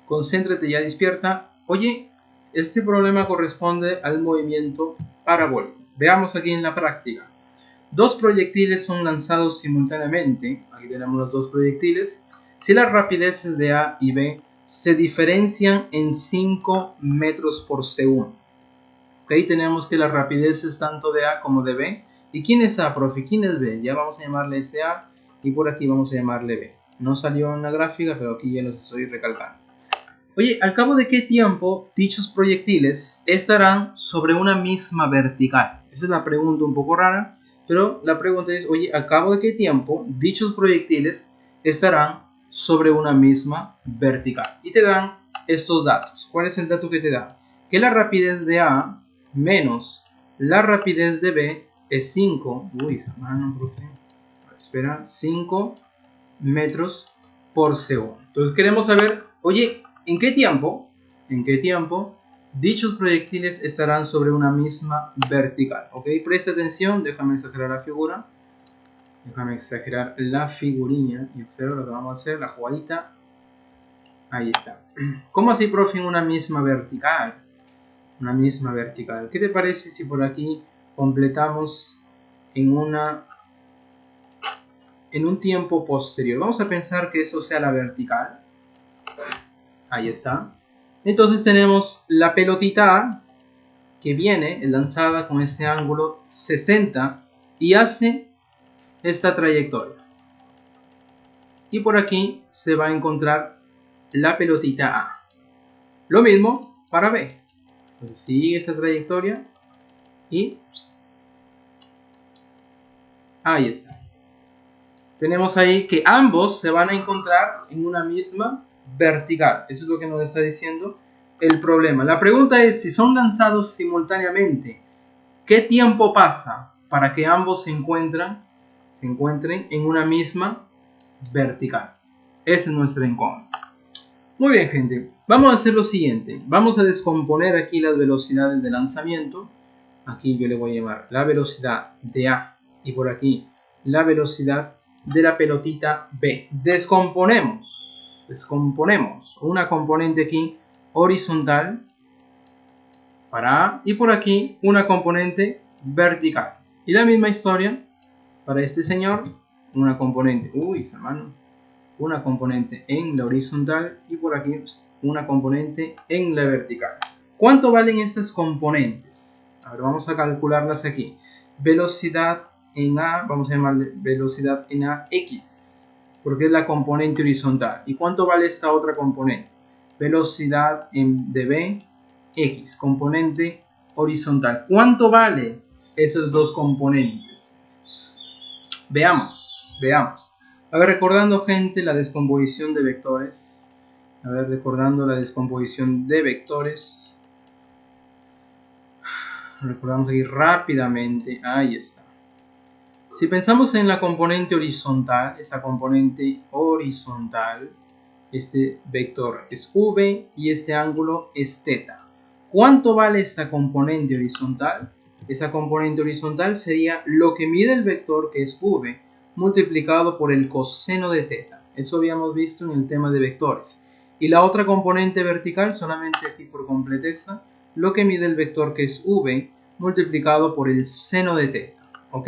Concéntrate, ya despierta. Oye, este problema corresponde al movimiento parabólico. Veamos aquí en la práctica. Dos proyectiles son lanzados simultáneamente. Aquí tenemos los dos proyectiles. Si las rapideces de A y B se diferencian en 5 metros por segundo. Ahí tenemos que las rapideces tanto de A como de B. ¿Y quién es A, profe? ¿Quién es B? Ya vamos a llamarle este A y por aquí vamos a llamarle B. No salió en la gráfica, pero aquí ya los estoy recalcando. Oye, ¿al cabo de qué tiempo dichos proyectiles estarán sobre una misma vertical? Esa es la pregunta un poco rara, pero la pregunta es, oye, ¿al cabo de qué tiempo dichos proyectiles estarán sobre una misma vertical? Y te dan estos datos. ¿Cuál es el dato que te da? Que la rapidez de A menos la rapidez de B es 5. Uy, profe. Espera, 5 metros por segundo. Entonces queremos saber, oye, ¿en qué tiempo dichos proyectiles estarán sobre una misma vertical? Ok, presta atención, déjame exagerar la figura. Déjame exagerar la figurilla y observa lo que vamos a hacer, la jugadita. Ahí está. ¿Cómo así, profe, en una misma vertical? Una misma vertical. ¿Qué te parece si por aquí completamos en un tiempo posterior? Vamos a pensar que esto sea la vertical. Ahí está. Entonces tenemos la pelotita A que viene lanzada con este ángulo 60 y hace esta trayectoria. Y por aquí se va a encontrar la pelotita A. Lo mismo para B. Entonces sigue esta trayectoria y ahí está. Tenemos ahí que ambos se van a encontrar en una misma vertical. Eso es lo que nos está diciendo el problema. La pregunta es, si son lanzados simultáneamente, ¿qué tiempo pasa para que ambos se encuentren en una misma vertical? Esa es nuestra incógnita. Muy bien, gente. Vamos a hacer lo siguiente. Vamos a descomponer aquí las velocidades de lanzamiento. Aquí yo le voy a llamar la velocidad de A y por aquí la velocidad de la pelotita B. Descomponemos una componente aquí horizontal para A y por aquí una componente vertical. Y la misma historia para este señor, una componente, una componente en la horizontal y por aquí una componente en la vertical. ¿Cuánto valen estas componentes? A ver, vamos a calcularlas aquí. Velocidad en A, vamos a llamarle velocidad en A X, porque es la componente horizontal. ¿Y cuánto vale esta otra componente? Velocidad de B X, componente horizontal. ¿Cuánto vale esas dos componentes? Veamos. A ver, recordando, gente, la descomposición de vectores. Recordamos aquí rápidamente. Ahí está. Si pensamos en la componente horizontal, esa componente horizontal, este vector es v y este ángulo es θ. ¿Cuánto vale esta componente horizontal? Esa componente horizontal sería lo que mide el vector, que es v, multiplicado por el coseno de θ. Eso habíamos visto en el tema de vectores. Y la otra componente vertical, solamente aquí por completeza, lo que mide el vector, que es v, multiplicado por el seno de θ. ¿Ok?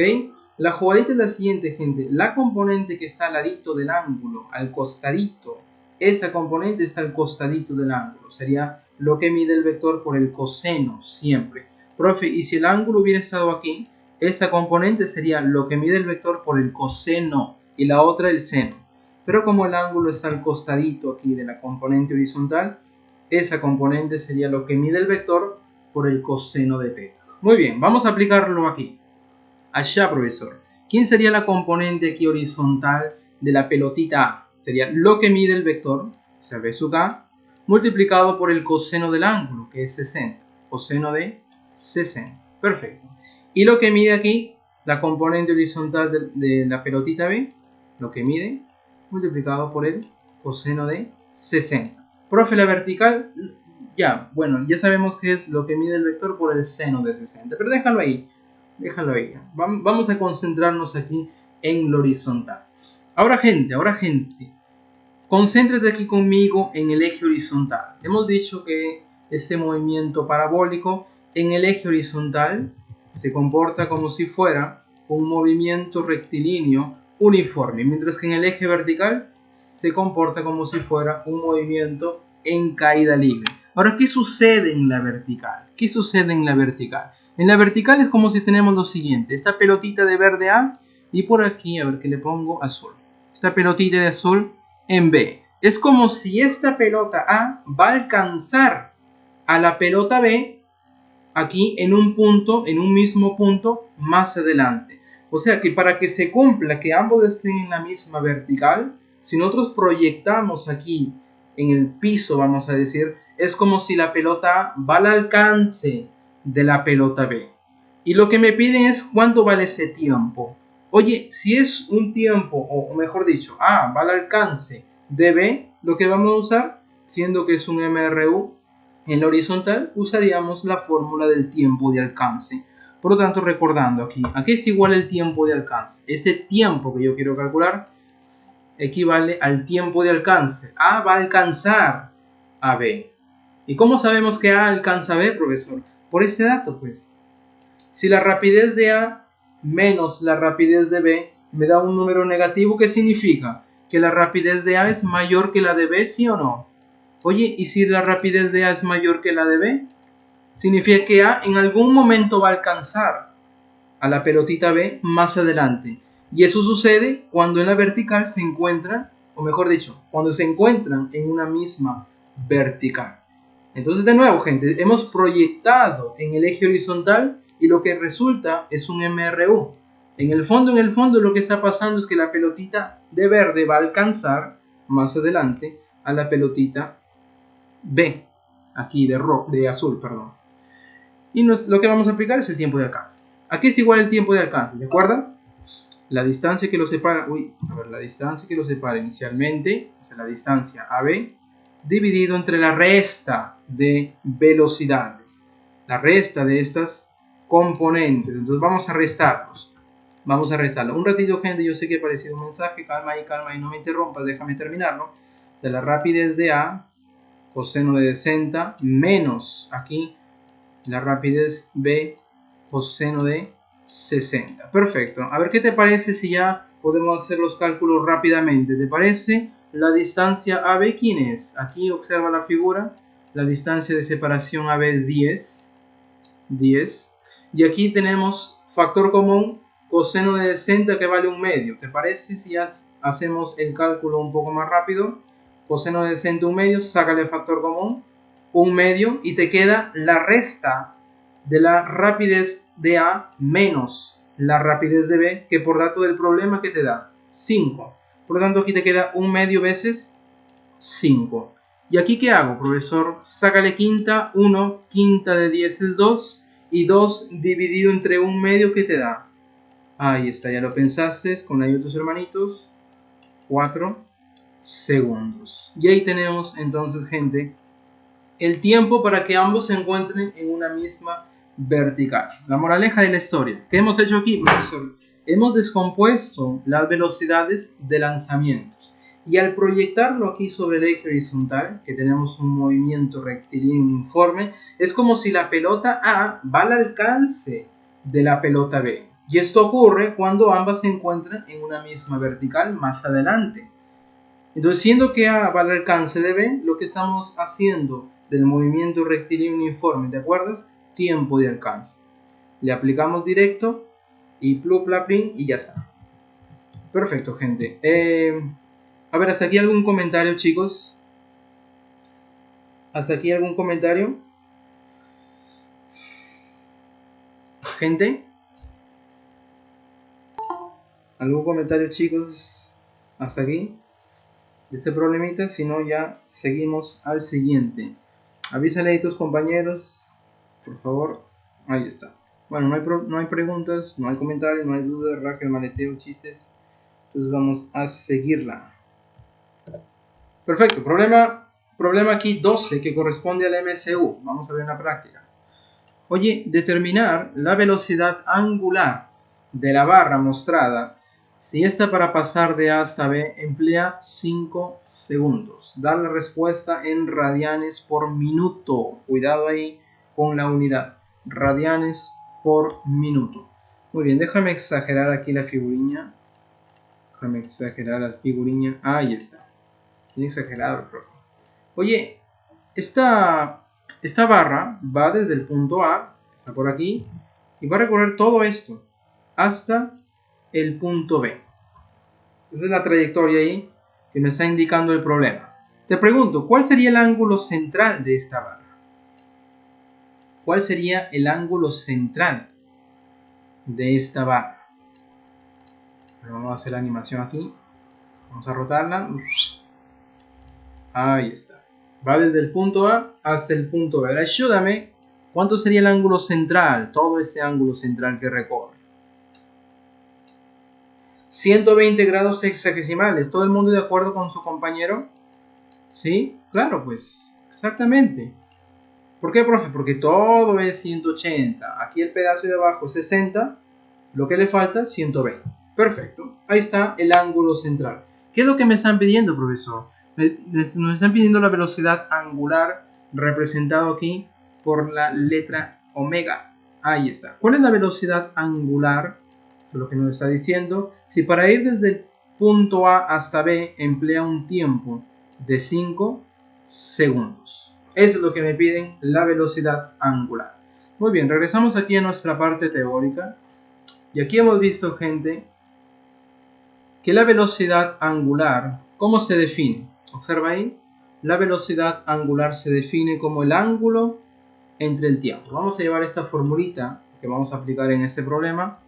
La jugadita es la siguiente, gente. La componente que está al ladito del ángulo, al costadito, esta componente está al costadito del ángulo. Sería lo que mide el vector por el coseno siempre. Profe, ¿y si el ángulo hubiera estado aquí? Esta componente sería lo que mide el vector por el coseno y la otra el seno. Pero como el ángulo está al costadito aquí de la componente horizontal, esa componente sería lo que mide el vector por el coseno de θ. Muy bien, vamos a aplicarlo aquí. Allá, profesor. ¿Quién sería la componente aquí horizontal de la pelotita A? Sería lo que mide el vector, o sea, B sub A, multiplicado por el coseno del ángulo, que es 60. Coseno de 60. Perfecto. Y lo que mide aquí, la componente horizontal de la pelotita B, lo que mide, multiplicado por el coseno de 60. Profe, la vertical, ya sabemos que es lo que mide el vector por el seno de 60, pero déjalo ahí. Vamos a concentrarnos aquí en lo horizontal. Ahora gente, concéntrate aquí conmigo en el eje horizontal. Hemos dicho que este movimiento parabólico en el eje horizontal se comporta como si fuera un movimiento rectilíneo uniforme, mientras que en el eje vertical se comporta como si fuera un movimiento en caída libre. Ahora, ¿qué sucede en la vertical? En la vertical es como si tenemos lo siguiente: esta pelotita de verde A y por aquí, a ver qué le pongo, azul. Esta pelotita de azul en B. Es como si esta pelota A va a alcanzar a la pelota B aquí en un mismo punto más adelante. O sea que para que se cumpla que ambos estén en la misma vertical, si nosotros proyectamos aquí en el piso, vamos a decir, es como si la pelota A va al alcance de la pelota B. Y lo que me piden es cuánto vale ese tiempo. Oye, si es un tiempo, o mejor dicho, A va al alcance de B, lo que vamos a usar, siendo que es un MRU, en la horizontal usaríamos la fórmula del tiempo de alcance. Por lo tanto, recordando aquí, ¿a qué es igual el tiempo de alcance? Ese tiempo que yo quiero calcular equivale al tiempo de alcance. A va a alcanzar a B. ¿Y cómo sabemos que A alcanza a B, profesor? Por este dato, pues. Si la rapidez de A menos la rapidez de B me da un número negativo, ¿qué significa? Que la rapidez de A es mayor que la de B, ¿sí o no? Oye, ¿y si la rapidez de A es mayor que la de B? Significa que A en algún momento va a alcanzar a la pelotita B más adelante. Y eso sucede cuando en la vertical se encuentran, o mejor dicho, cuando se encuentran en una misma vertical. Entonces, de nuevo, gente, hemos proyectado en el eje horizontal y lo que resulta es un MRU. En el fondo, lo que está pasando es que la pelotita de verde va a alcanzar más adelante a la pelotita B, aquí de azul, perdón. Y lo que vamos a aplicar es el tiempo de alcance. Aquí es igual el tiempo de alcance, ¿de acuerdo? La distancia que lo separa, la distancia que lo separa inicialmente, o sea, la distancia AB, dividido entre la resta de velocidades, la resta de estas componentes. Entonces vamos a restarlos. Vamos a restarlo. Un ratito, gente, yo sé que ha aparecido un mensaje. Calma ahí, no me interrumpas, déjame terminarlo. De la rapidez de A, coseno de 60, menos aquí la rapidez B, coseno de 60. Perfecto. A ver qué te parece si ya podemos hacer los cálculos rápidamente. ¿Te parece? La distancia AB, ¿quién es? Aquí observa la figura. La distancia de separación AB es 10. Y aquí tenemos factor común, coseno de 60 que vale un medio. ¿Te parece si hacemos el cálculo un poco más rápido? Coseno de 60 un medio, sácale el factor común, un medio, y te queda la resta de la rapidez de A menos la rapidez de B, que por dato del problema, ¿qué te da? 5. Por lo tanto, aquí te queda un medio veces 5. ¿Y aquí qué hago, profesor? Sácale quinta, 1, quinta de 10 es 2, y 2 dividido entre un medio, ¿qué te da? Ahí está, ya lo pensaste, con la ayuda de tus hermanitos, 4 segundos. Y ahí tenemos entonces, gente, el tiempo para que ambos se encuentren en una misma vertical. La moraleja de la historia. ¿Qué hemos hecho aquí, profesor? Hemos descompuesto las velocidades de lanzamientos. Y al proyectarlo aquí sobre el eje horizontal, que tenemos un movimiento rectilíneo uniforme, es como si la pelota A va al alcance de la pelota B. Y esto ocurre cuando ambas se encuentran en una misma vertical más adelante. Entonces, siendo que A va al alcance de B, lo que estamos haciendo del movimiento rectilíneo uniforme, ¿te acuerdas? Tiempo de alcance. Le aplicamos directo y plin y ya está. Perfecto, gente. A ver, ¿hasta aquí algún comentario, chicos? ¿Hasta aquí algún comentario? ¿Gente? ¿Algún comentario, chicos, hasta aquí de este problemita? Si no, ya seguimos al siguiente. Avísale a tus compañeros, por favor. Ahí está. Bueno, no hay preguntas, no hay comentarios, no hay dudas, raja, maleteo, chistes. Entonces vamos a seguirla. Perfecto. Problema aquí 12, que corresponde al MCU. Vamos a ver una práctica. Oye, determinar la velocidad angular de la barra mostrada. Si esta para pasar de A hasta B emplea 5 segundos. Dar la respuesta en radianes por minuto. Cuidado ahí con la unidad. Radianes por minuto. Muy bien, déjame exagerar aquí la figurina. Ahí está. Bien exagerado, profe. Oye, esta barra va desde el punto A, está por aquí, y va a recorrer todo esto hasta el punto B. Esa es la trayectoria ahí que me está indicando el problema. Te pregunto, ¿cuál sería el ángulo central de esta barra? ¿Cuál sería el ángulo central de esta barra? Vamos a hacer la animación aquí. Vamos a rotarla. Ahí está. Va desde el punto A hasta el punto B. Ahora ayúdame. ¿Cuánto sería el ángulo central? Todo este ángulo central que recorre. 120 grados hexagesimales. ¿Todo el mundo de acuerdo con su compañero? ¿Sí? Claro, pues. Exactamente. ¿Por qué, profe? Porque todo es 180. Aquí el pedazo de abajo es 60. Lo que le falta, 120. Perfecto. Ahí está el ángulo central. ¿Qué es lo que me están pidiendo, profesor? Nos están pidiendo la velocidad angular representado aquí por la letra omega. Ahí está. ¿Cuál es la velocidad angular? Eso es lo que nos está diciendo. Si para ir desde el punto A hasta B emplea un tiempo de 5 segundos. Eso es lo que me piden, la velocidad angular. Muy bien, regresamos aquí a nuestra parte teórica. Y aquí hemos visto, gente, que la velocidad angular, ¿cómo se define? Observa ahí, la velocidad angular se define como el ángulo entre el tiempo. Vamos a llevar esta formulita que vamos a aplicar en este problema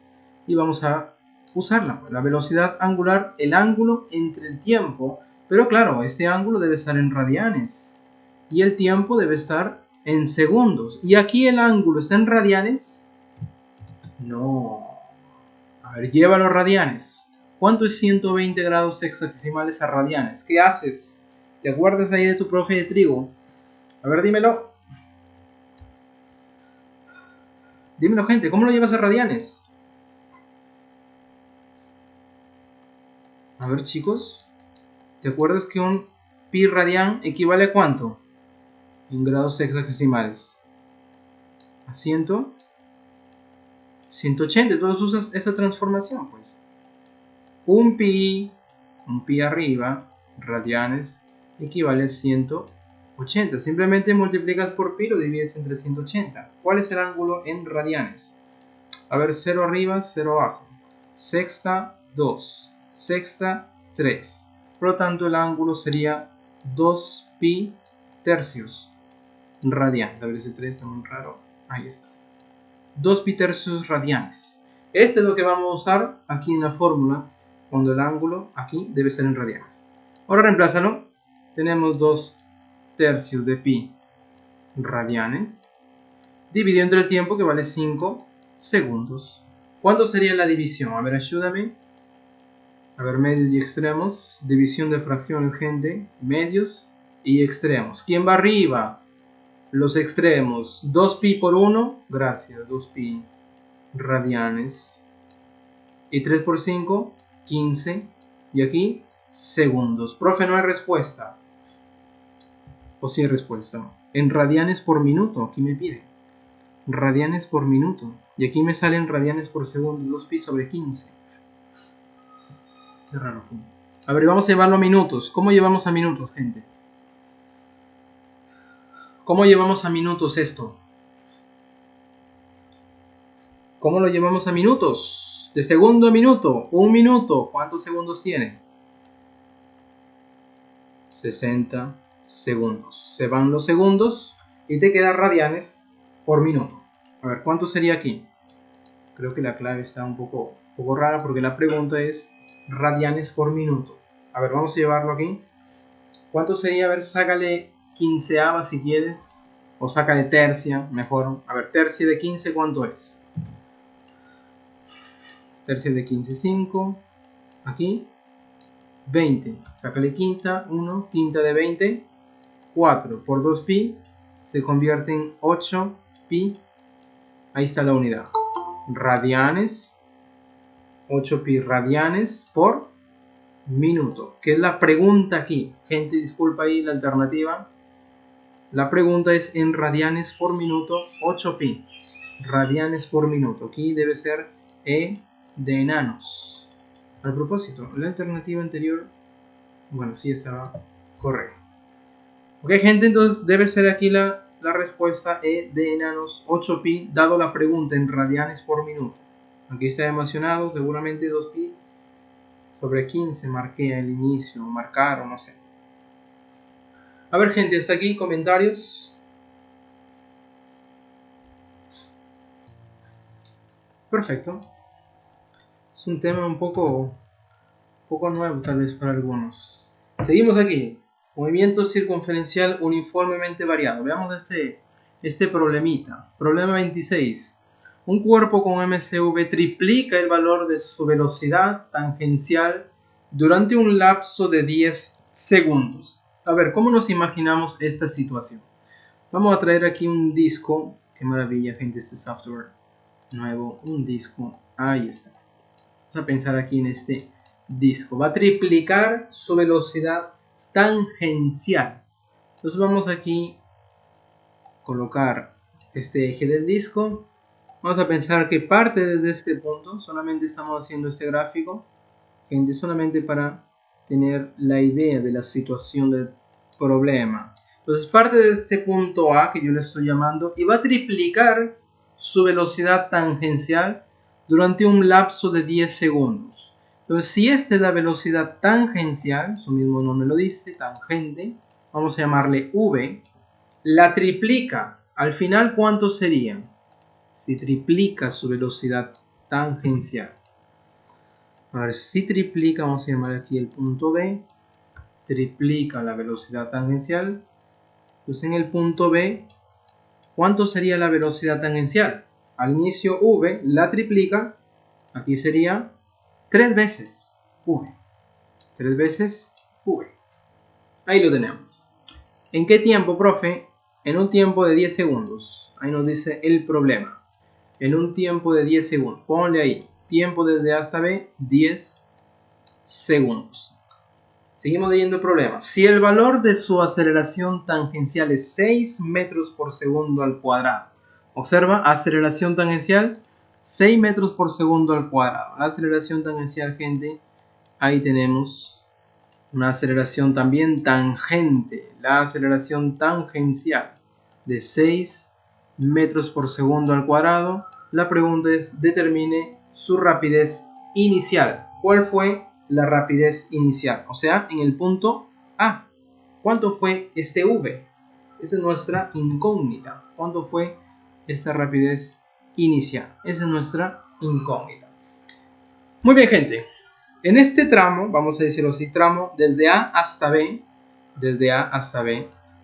y vamos a usarla. La velocidad angular, el ángulo entre el tiempo, pero claro, este ángulo debe estar en radianes y el tiempo debe estar en segundos. ¿Y aquí el ángulo está en radianes? No. A ver, llévalo a radianes. ¿Cuánto es 120 grados hexagesimales a radianes? ¿Qué haces? ¿Te acuerdas ahí de tu profe de trigo? A ver, dímelo. Dímelo, gente, ¿cómo lo llevas a radianes? A ver, chicos. ¿Te acuerdas que un pi radian equivale a cuánto? En grados hexagesimales. A 180. Todos usas esa transformación, pues. Un pi arriba, radianes, equivale a 180. Simplemente multiplicas por pi, lo divides entre 180. ¿Cuál es el ángulo en radianes? A ver, 0 arriba, 0 abajo. Sexta, 2. Sexta, 3. Por lo tanto, el ángulo sería 2 pi tercios radianes. A ver, ese 3 está muy raro. Ahí está. 2 pi tercios radianes. Este es lo que vamos a usar aquí en la fórmula cuando el ángulo aquí debe ser en radianes. Ahora reemplázalo. Tenemos 2 tercios de pi radianes dividido entre el tiempo, que vale 5 segundos. ¿Cuánto sería la división? A ver, ayúdame. A ver, medios y extremos. División de fracciones, gente. Medios y extremos. ¿Quién va arriba? Los extremos. 2 pi por 1. Gracias. 2 pi radianes. Y 3 por 5. 15. Y aquí, segundos. Profe, no hay respuesta. O sí hay respuesta. En radianes por minuto. Aquí me pide. Radianes por minuto. Y aquí me salen radianes por segundo. 2 pi sobre 15. Qué raro. A ver, vamos a llevarlo a minutos. ¿Cómo llevamos a minutos, gente? ¿Cómo llevamos a minutos esto? ¿Cómo lo llevamos a minutos? De segundo a minuto. Un minuto. ¿Cuántos segundos tiene? 60 segundos. Se van los segundos y te quedan radianes por minuto. A ver, ¿cuánto sería aquí? Creo que la clave está un poco Un poco rara porque la pregunta es radianes por minuto. A ver, vamos a llevarlo aquí. ¿Cuánto sería? A ver, sácale quinceava si quieres. O sácale tercia, mejor. A ver, tercia de 15, ¿cuánto es? Tercia de 15, 5. Aquí, 20. Sácale quinta, 1. Quinta de 20, 4. Por 2 pi, se convierte en 8 pi. Ahí está la unidad. Radianes. 8 pi radianes por minuto. ¿Qué es la pregunta aquí? Gente, disculpa ahí la alternativa. La pregunta es en radianes por minuto, 8 pi. Radianes por minuto. Aquí debe ser E de enanos. Al propósito, la alternativa anterior, bueno, sí estaba correcta. Ok, gente, entonces debe ser aquí la respuesta E de enanos 8 pi, dado la pregunta en radianes por minuto. Aquí está emocionado, seguramente 2 pi sobre 15 marqué al inicio, marcaron, no sé. A ver, gente, hasta aquí comentarios. Perfecto. Es un tema un poco nuevo tal vez para algunos. Seguimos aquí. Movimiento circunferencial uniformemente variado. Veamos este problemita. Problema 26. Un cuerpo con MCV triplica el valor de su velocidad tangencial durante un lapso de 10 segundos. A ver, ¿cómo nos imaginamos esta situación? Vamos a traer aquí un disco. Qué maravilla, gente, este software nuevo. Un disco. Ahí está. Vamos a pensar aquí en este disco. Va a triplicar su velocidad tangencial. Entonces vamos aquí a colocar este eje del disco. Vamos a pensar que parte desde este punto. Solamente estamos haciendo este gráfico, gente, solamente para tener la idea de la situación del problema. Entonces parte de este punto A que yo le estoy llamando y va a triplicar su velocidad tangencial durante un lapso de 10 segundos. Entonces, si esta es la velocidad tangencial, su mismo nombre lo dice, tangente, vamos a llamarle V, la triplica. Al final, ¿cuánto sería? Si triplica su velocidad tangencial. A ver, si triplica, vamos a llamar aquí el punto B, triplica la velocidad tangencial. Pues en el punto B, ¿cuánto sería la velocidad tangencial? Al inicio V la triplica, aquí sería 3 veces V. 3 veces V. Ahí lo tenemos. ¿En qué tiempo, profe? En un tiempo de 10 segundos. Ahí nos dice el problema. En un tiempo de 10 segundos. Ponle ahí. Tiempo desde A hasta B, 10 segundos. Seguimos leyendo el problema. Si el valor de su aceleración tangencial es 6 metros por segundo al cuadrado. Observa, aceleración tangencial, 6 metros por segundo al cuadrado. La aceleración tangencial, gente, ahí tenemos una aceleración también tangente. La aceleración tangencial de 6 metros por segundo al cuadrado. La pregunta es, determine su rapidez inicial. ¿Cuál fue la rapidez inicial? O sea, en el punto A. ¿Cuánto fue este V? Esa es nuestra incógnita. ¿Cuánto fue esta rapidez inicial? Esa es nuestra incógnita. Muy bien, gente. En este tramo, vamos a decirlo así, tramo desde A hasta B,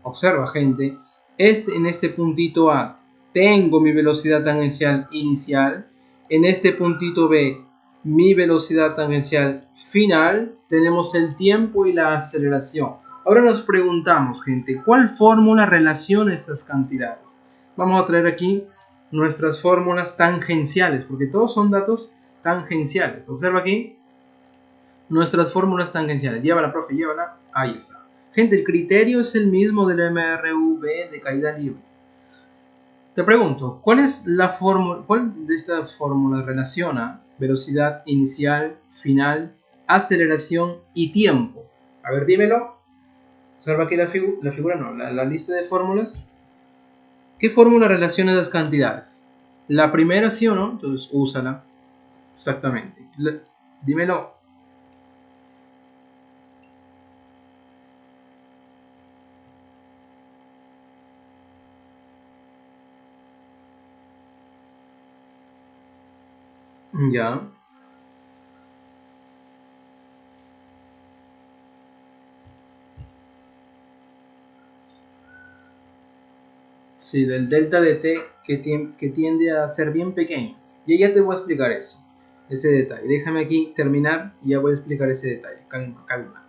observa, gente, en este puntito A tengo mi velocidad tangencial inicial, en este puntito B mi velocidad tangencial final, tenemos el tiempo y la aceleración. Ahora nos preguntamos, gente, ¿cuál fórmula relaciona estas cantidades? Vamos a traer aquí nuestras fórmulas tangenciales, porque todos son datos tangenciales. Observa aquí nuestras fórmulas tangenciales. Llévala, profe, llévala. Ahí está. Gente, el criterio es el mismo del MRV de caída libre. Te pregunto, ¿cuál de estas fórmulas relaciona velocidad inicial, final, aceleración y tiempo? A ver, dímelo. Observa aquí la figura, no, la lista de fórmulas. ¿Qué fórmula relaciona esas cantidades? La primera, sí o no, entonces úsala. Exactamente. Dímelo. Ya. Sí, del delta de t que tiende a ser bien pequeño. Y ya te voy a explicar eso, ese detalle. Déjame aquí terminar y ya voy a explicar ese detalle. Calma, calma.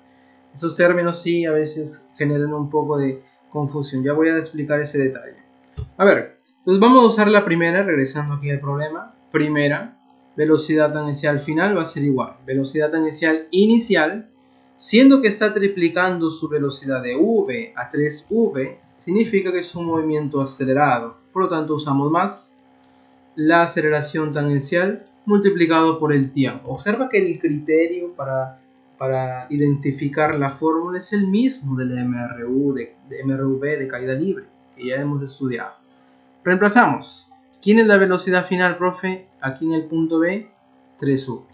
Esos términos sí a veces generan un poco de confusión. Ya voy a explicar ese detalle. A ver, pues vamos a usar la primera, regresando aquí al problema. Primera, velocidad tangencial final va a ser igual. Velocidad tangencial inicial, siendo que está triplicando su velocidad de v a 3v, significa que es un movimiento acelerado. Por lo tanto, usamos más la aceleración tangencial multiplicado por el tiempo. Observa que el criterio para identificar la fórmula es el mismo del MRV de caída libre, que ya hemos estudiado. Reemplazamos. ¿Quién es la velocidad final, profe? Aquí en el punto B, 3v.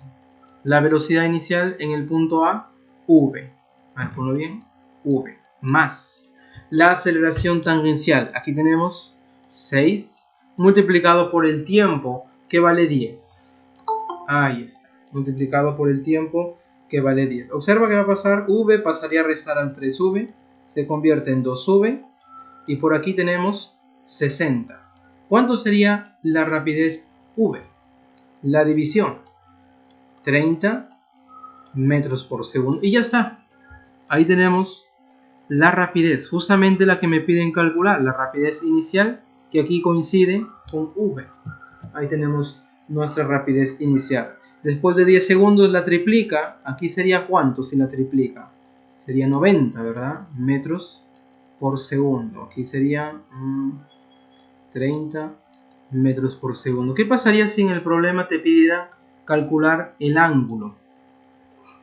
La velocidad inicial en el punto A, v. A ver, ponlo bien. V. Más la aceleración tangencial. Aquí tenemos 6 multiplicado por el tiempo, que vale 10. Ahí está. Multiplicado por el tiempo, que vale 10. Observa que va a pasar. V pasaría a restar al 3v. Se convierte en 2v. Y por aquí tenemos 60. ¿Cuánto sería la rapidez v? La división. 30 metros por segundo. Y ya está. Ahí tenemos la rapidez. Justamente la que me piden calcular. La rapidez inicial, que aquí coincide con v. Ahí tenemos nuestra rapidez inicial. Después de 10 segundos la triplica. Aquí sería ¿cuánto si la triplica? Sería 90, ¿verdad? Metros por segundo. Aquí sería 30 metros por segundo. ¿Qué pasaría si en el problema te pidiera calcular el ángulo?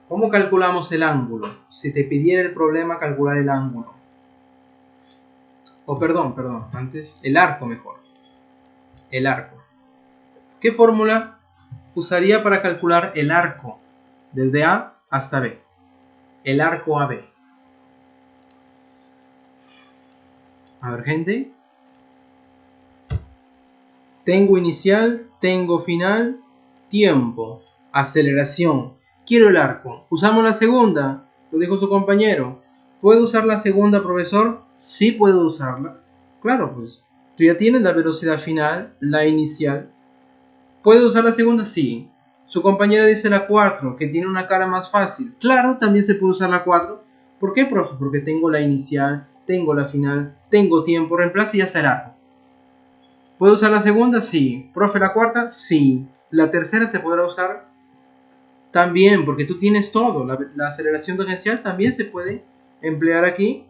¿Cómo calculamos el ángulo? Si te pidiera el problema calcular el ángulo. Perdón, antes el arco mejor. El arco. ¿Qué fórmula usaría para calcular el arco desde A hasta B? El arco AB. A ver, gente. Tengo inicial, tengo final, tiempo, aceleración. Quiero el arco. ¿Usamos la segunda? Lo dijo su compañero. ¿Puedo usar la segunda, profesor? Sí puedo usarla. Claro, pues tú ya tienes la velocidad final, la inicial. ¿Puedo usar la segunda? Sí. Su compañera dice la 4, que tiene una cara más fácil. Claro, también se puede usar la 4. ¿Por qué, profe? Porque tengo la inicial, tengo la final, tengo tiempo. Reemplaza y ya está el arco. ¿Puedo usar la segunda? Sí. ¿Profe, la cuarta? Sí. ¿La tercera se podrá usar? También, porque tú tienes todo. La aceleración tangencial también se puede emplear aquí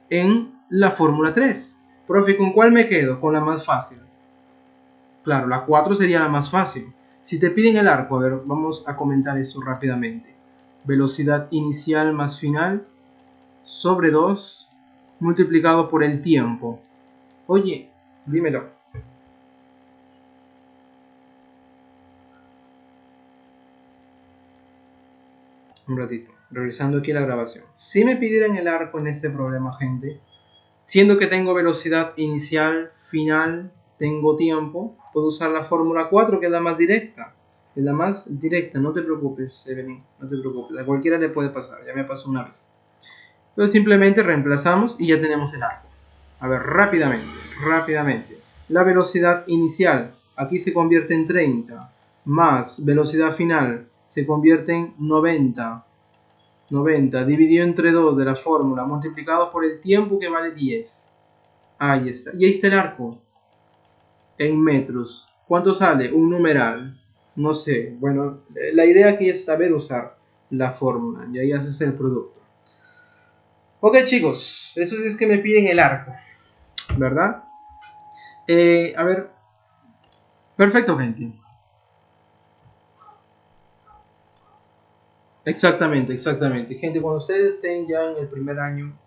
en la fórmula 3. Profe, ¿con cuál me quedo? Con la más fácil. Claro, la 4 sería la más fácil. Si te piden el arco, a ver, vamos a comentar esto rápidamente. Velocidad inicial más final sobre 2 multiplicado por el tiempo. Oye, dímelo. Un ratito, regresando aquí a la grabación. Si me pidieran el arco en este problema, gente, siendo que tengo velocidad inicial, final, tengo tiempo, puedo usar la fórmula 4, que es la más directa. Es la más directa, no te preocupes, Evelyn, no te preocupes. A cualquiera le puede pasar, ya me pasó una vez. Entonces simplemente reemplazamos y ya tenemos el arco. A ver, rápidamente. La velocidad inicial, aquí se convierte en 30, más velocidad final, se convierte en 90 dividido entre 2 de la fórmula, multiplicado por el tiempo, que vale 10. Ahí está. Y ahí está el arco. En metros. ¿Cuánto sale? Un numeral. No sé. Bueno, la idea aquí es saber usar la fórmula. Y ahí haces el producto. Ok, chicos. Eso es que me piden el arco. ¿Verdad? A ver. Perfecto, gente. Exactamente. Gente, cuando ustedes estén ya en el primer año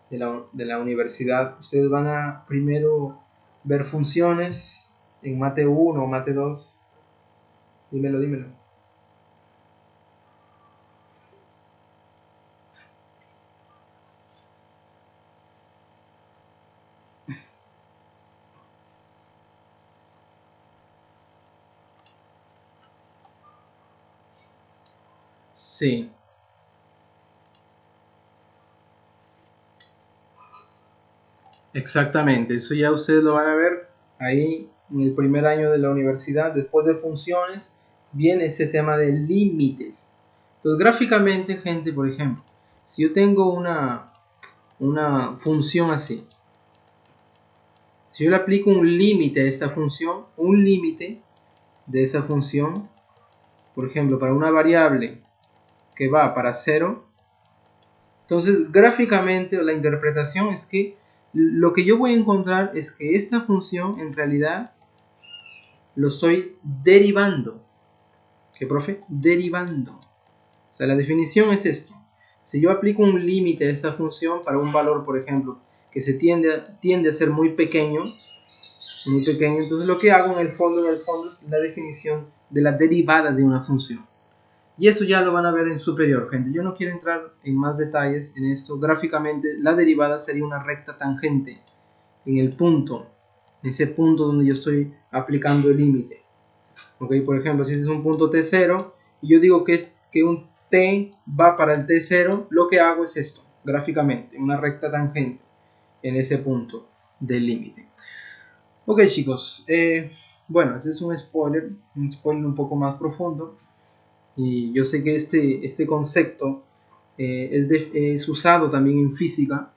de la universidad, ustedes van a primero ver funciones en Mate 1 o Mate 2. Dímelo. Sí. Exactamente, eso ya ustedes lo van a ver ahí en el primer año de la universidad. Después de funciones viene ese tema de límites. Entonces gráficamente, gente, por ejemplo, si yo tengo una función así, si yo le aplico un límite a esta función, un límite de esa función, por ejemplo, para una variable que va para 0, entonces gráficamente la interpretación es que lo que yo voy a encontrar es que esta función en realidad lo estoy derivando. ¿Qué, profe? Derivando. O sea, la definición es esto. Si yo aplico un límite a esta función para un valor, por ejemplo, que se tiende a ser muy pequeño, entonces lo que hago en el fondo es la definición de la derivada de una función. Y eso ya lo van a ver en superior, gente. Yo no quiero entrar en más detalles en esto. Gráficamente, la derivada sería una recta tangente en el punto, en ese punto donde yo estoy aplicando el límite. Ok, por ejemplo, si este es un punto T0 y yo digo que un T va para el T0, lo que hago es esto, gráficamente, una recta tangente en ese punto del límite. Ok, chicos, bueno, este es un spoiler un poco más profundo. Y yo sé que este concepto es usado también en física.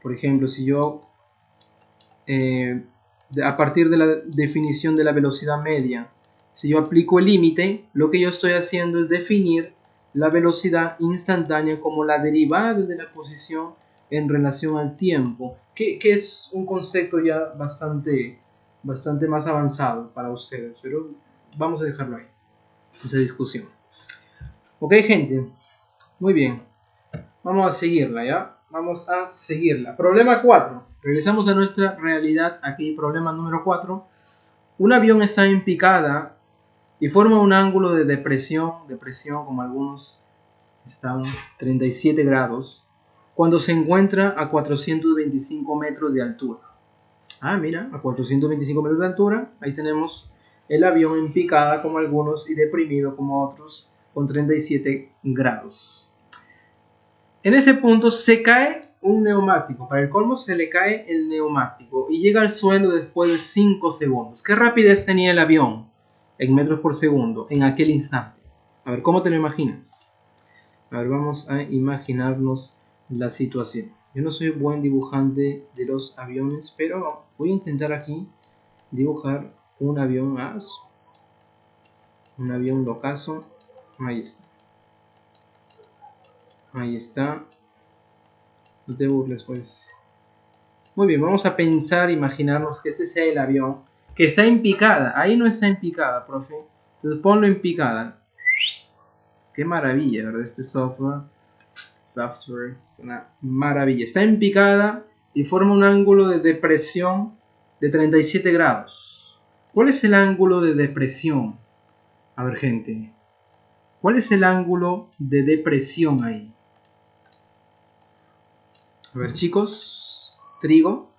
Por ejemplo, si yo, a partir de la definición de la velocidad media, si yo aplico el límite, lo que yo estoy haciendo es definir la velocidad instantánea como la derivada de la posición en relación al tiempo, que es un concepto ya bastante más avanzado para ustedes, pero vamos a dejarlo ahí, esa discusión. Ok, gente, muy bien, vamos a seguirla, ¿ya? Vamos a seguirla. Problema 4. Regresamos a nuestra realidad. Aquí, problema número 4. Un avión está en picada y forma un ángulo de depresión como algunos están 37 grados, cuando se encuentra a 425 metros de altura. Ah, mira, a 425 metros de altura, ahí tenemos el avión en picada como algunos y deprimido como otros con 37 grados. En ese punto se cae un neumático. Para el colmo se le cae el neumático y llega al suelo después de 5 segundos. ¿Qué rapidez tenía el avión en metros por segundo en aquel instante? A ver, ¿cómo te lo imaginas? A ver, vamos a imaginarnos la situación. Yo no soy buen dibujante de los aviones, pero voy a intentar aquí dibujar un avión más. Un avión locazo. Ahí está. Ahí está. No te burles, pues. Muy bien, vamos a pensar, imaginarnos que este sea el avión que está en picada. Ahí no está en picada, profe. Entonces ponlo en picada. Qué maravilla, ¿verdad? Este software es una maravilla. Está en picada y forma un ángulo de depresión de 37 grados. ¿Cuál es el ángulo de depresión? A ver, gente. ¿Cuál es el ángulo de depresión ahí? A ver, chicos. Trigo.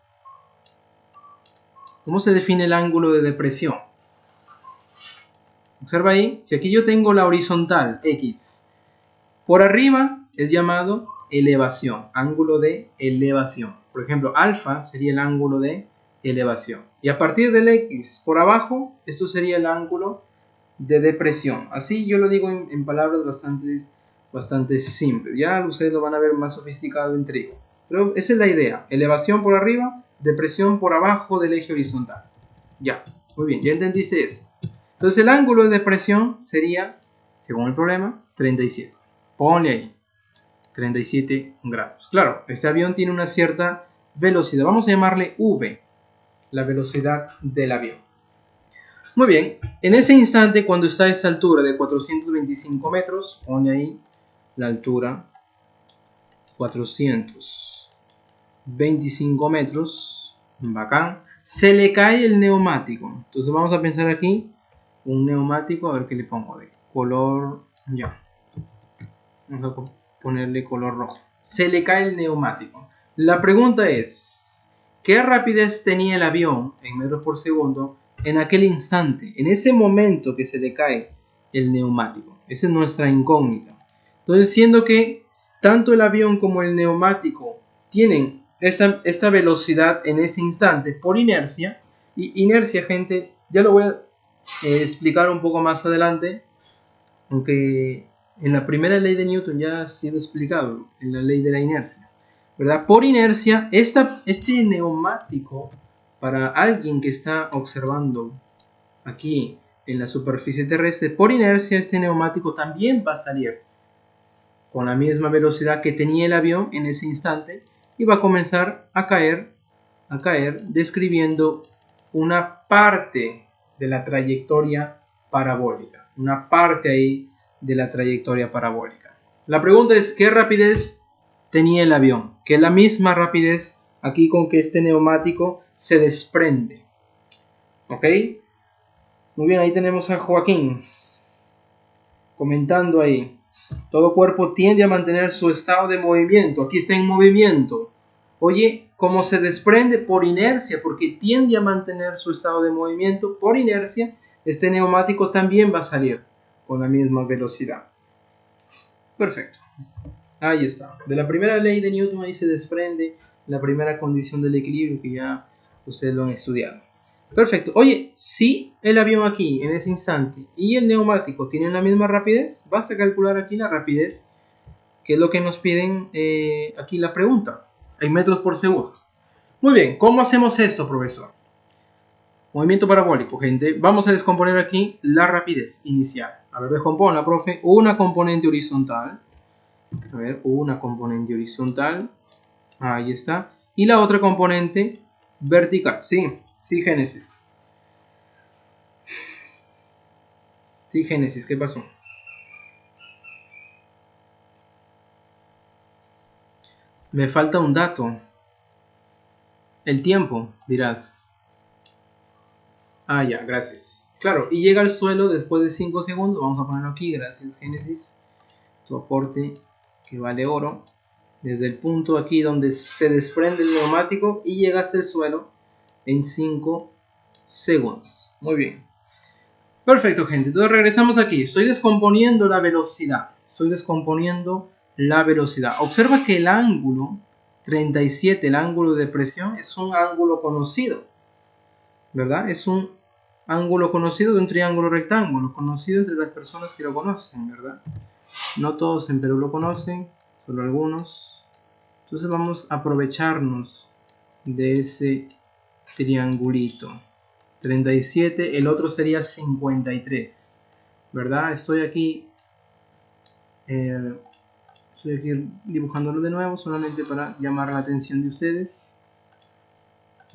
¿Cómo se define el ángulo de depresión? Observa ahí, si aquí yo tengo la horizontal X, por arriba es llamado elevación, ángulo de elevación. Por ejemplo, alfa sería el ángulo de elevación. Y a partir del X por abajo, esto sería el ángulo de depresión. Así yo lo digo en palabras bastante simples. Ya ustedes lo van a ver más sofisticado en trigo. Pero esa es la idea. Elevación por arriba, depresión por abajo del eje horizontal. Ya, muy bien, ya entendiste esto. Entonces el ángulo de depresión sería, según el problema, 37. Ponle ahí, 37 grados. Claro, este avión tiene una cierta velocidad. Vamos a llamarle V, la velocidad del avión. Muy bien, en ese instante, cuando está a esta altura de 425 metros, pone ahí la altura 425 metros, bacán, se le cae el neumático. Entonces vamos a pensar aquí, un neumático, a ver qué le pongo de color, ya, vamos a ponerle color rojo. Se le cae el neumático. La pregunta es, ¿qué rapidez tenía el avión en metros por segundo en aquel instante, en ese momento que se le cae el neumático? Esa es nuestra incógnita. Entonces, siendo que tanto el avión como el neumático tienen esta velocidad en ese instante por inercia. Y inercia, gente, ya lo voy a explicar un poco más adelante, aunque en la primera ley de Newton ya ha sido explicado, en la ley de la inercia, ¿verdad? Por inercia, este neumático, para alguien que está observando aquí en la superficie terrestre, por inercia este neumático también va a salir con la misma velocidad que tenía el avión en ese instante y va a comenzar a caer, describiendo una parte de la trayectoria parabólica, una parte ahí de la trayectoria parabólica. La pregunta es, ¿qué rapidez tenía el avión? Que es la misma rapidez aquí con que este neumático se desprende. ¿Ok? Muy bien, ahí tenemos a Joaquín comentando ahí. Todo cuerpo tiende a mantener su estado de movimiento. Aquí está en movimiento. Oye, ¿cómo se desprende? Por inercia, porque tiende a mantener su estado de movimiento. Por inercia, este neumático también va a salir con la misma velocidad. Perfecto. Ahí está. De la primera ley de Newton ahí se desprende la primera condición del equilibrio que ya ustedes lo han estudiado. Perfecto. Oye, si el avión aquí en ese instante y el neumático tienen la misma rapidez, basta calcular aquí la rapidez, que es lo que nos piden aquí la pregunta, en metros por segundo. Muy bien, ¿cómo hacemos esto, profesor? Movimiento parabólico, gente. Vamos a descomponer aquí la rapidez inicial. A ver, descompone, profe. Una componente horizontal. A ver, una componente horizontal. Ahí está. Y la otra componente vertical. Sí, Génesis. Sí, Génesis, ¿qué pasó? Me falta un dato. El tiempo, dirás. Ah, ya, gracias. Claro, y llega al suelo después de 5 segundos. Vamos a ponerlo aquí, gracias, Génesis. Tu aporte que vale oro. Desde el punto aquí donde se desprende el neumático y llega hasta el suelo en 5 segundos. Muy bien. Perfecto, gente. Entonces regresamos aquí. Estoy descomponiendo la velocidad. Observa que el ángulo 37, el ángulo de presión, es un ángulo conocido, ¿verdad? Es un ángulo conocido de un triángulo rectángulo, conocido entre las personas que lo conocen, ¿verdad? No todos en Perú lo conocen, solo algunos. Entonces vamos a aprovecharnos de ese triangulito. 37, el otro sería 53, ¿verdad? Estoy aquí dibujándolo de nuevo solamente para llamar la atención de ustedes.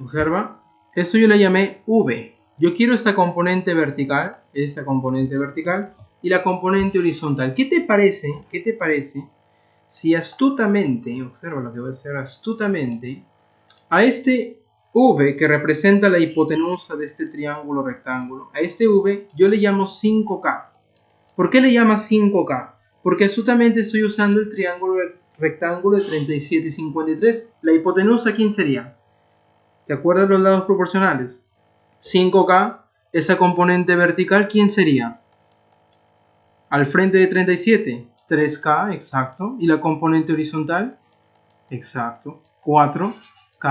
Observa, esto yo le llamé V. Yo quiero esta componente vertical y la componente horizontal. ¿Qué te parece si astutamente, observa lo que voy a hacer astutamente, a este V que representa la hipotenusa de este triángulo rectángulo, a este V yo le llamo 5K. ¿Por qué le llama 5K? Porque astutamente estoy usando el triángulo rectángulo de 37 y 53. La hipotenusa, ¿quién sería? ¿Te acuerdas los lados proporcionales? 5K, esa componente vertical, ¿quién sería? Al frente de 37, 3K, exacto. ¿Y la componente horizontal? Exacto, 4K.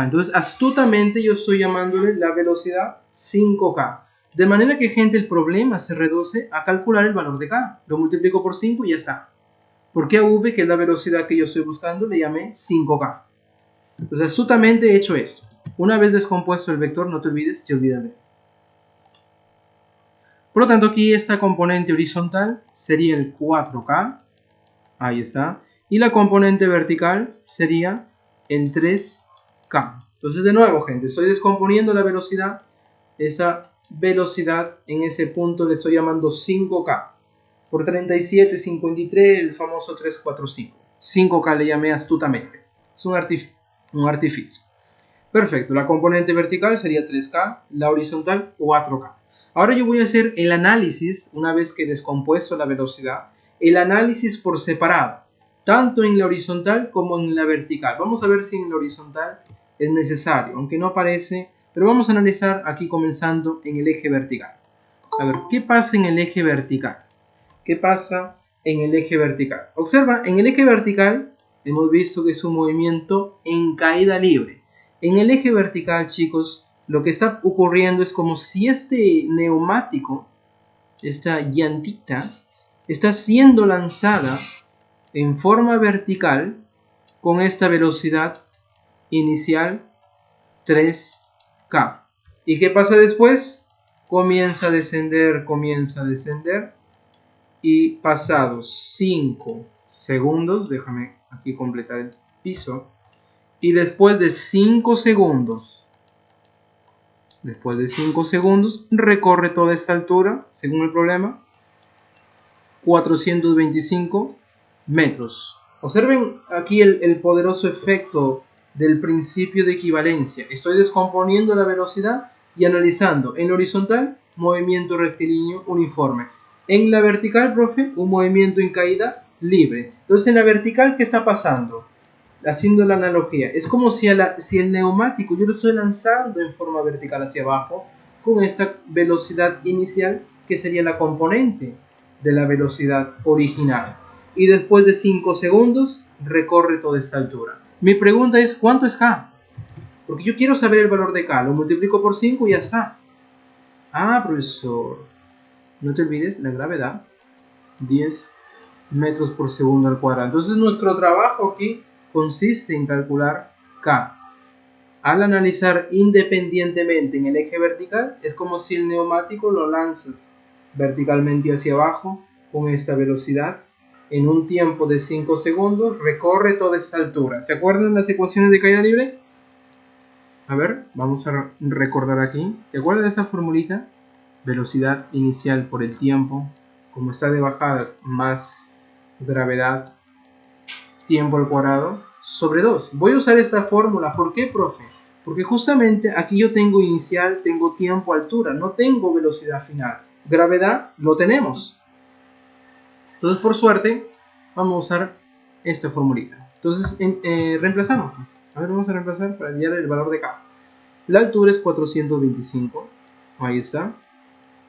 Entonces, astutamente yo estoy llamándole la velocidad 5K. De manera que, gente, el problema se reduce a calcular el valor de K. Lo multiplico por 5 y ya está. Porque a V, que es la velocidad que yo estoy buscando, le llamé 5K. Entonces, astutamente he hecho esto. Una vez descompuesto el vector, no te olvides, se olvida de él. Por lo tanto, aquí esta componente horizontal sería el 4K. Ahí está. Y la componente vertical sería el 3K. Entonces, de nuevo, gente, estoy descomponiendo la velocidad. Esta velocidad en ese punto le estoy llamando 5K. Por 37, 53, el famoso 345. 5K le llamé astutamente. Es un artificio. Perfecto, la componente vertical sería 3K, la horizontal 4K. Ahora yo voy a hacer el análisis, una vez que he descompuesto la velocidad, el análisis por separado, tanto en la horizontal como en la vertical. Vamos a ver si en la horizontal es necesario, aunque no aparece, pero vamos a analizar aquí comenzando en el eje vertical. A ver, ¿qué pasa en el eje vertical? ¿Qué pasa en el eje vertical? Observa, en el eje vertical hemos visto que es un movimiento en caída libre. En el eje vertical, chicos, lo que está ocurriendo es como si este neumático, esta llantita, está siendo lanzada en forma vertical con esta velocidad inicial 3K. ¿Y qué pasa después? Comienza a descender y pasados 5 segundos, déjame aquí completar el piso, y después de 5 segundos, recorre toda esta altura, según el problema, 425 metros. Observen aquí el poderoso efecto del principio de equivalencia. Estoy descomponiendo la velocidad y analizando en horizontal, movimiento rectilíneo uniforme. En la vertical, profe, un movimiento en caída libre. Entonces, en la vertical, ¿qué está pasando? Haciendo la analogía, es como si el neumático yo lo estoy lanzando en forma vertical hacia abajo con esta velocidad inicial que sería la componente de la velocidad original. Y después de 5 segundos recorre toda esta altura. Mi pregunta es, ¿cuánto es K? Porque yo quiero saber el valor de K. Lo multiplico por 5 y ya está. Ah, profesor, no te olvides la gravedad, 10 metros por segundo al cuadrado. Entonces nuestro trabajo aquí consiste en calcular K. Al analizar independientemente en el eje vertical, es como si el neumático lo lanzas verticalmente hacia abajo con esta velocidad. En un tiempo de 5 segundos recorre toda esta altura. ¿Se acuerdan las ecuaciones de caída libre? A ver, vamos a recordar aquí. ¿Te acuerdas de esta formulita? Velocidad inicial por el tiempo. Como está de bajadas, más gravedad, tiempo al cuadrado, sobre 2. Voy a usar esta fórmula. ¿Por qué, profe? Porque justamente aquí yo tengo inicial, tengo tiempo, altura. No tengo velocidad final. Gravedad lo tenemos. Entonces, por suerte, vamos a usar esta formulita. Entonces, reemplazamos. A ver, vamos a reemplazar para hallar el valor de K. La altura es 425. Ahí está.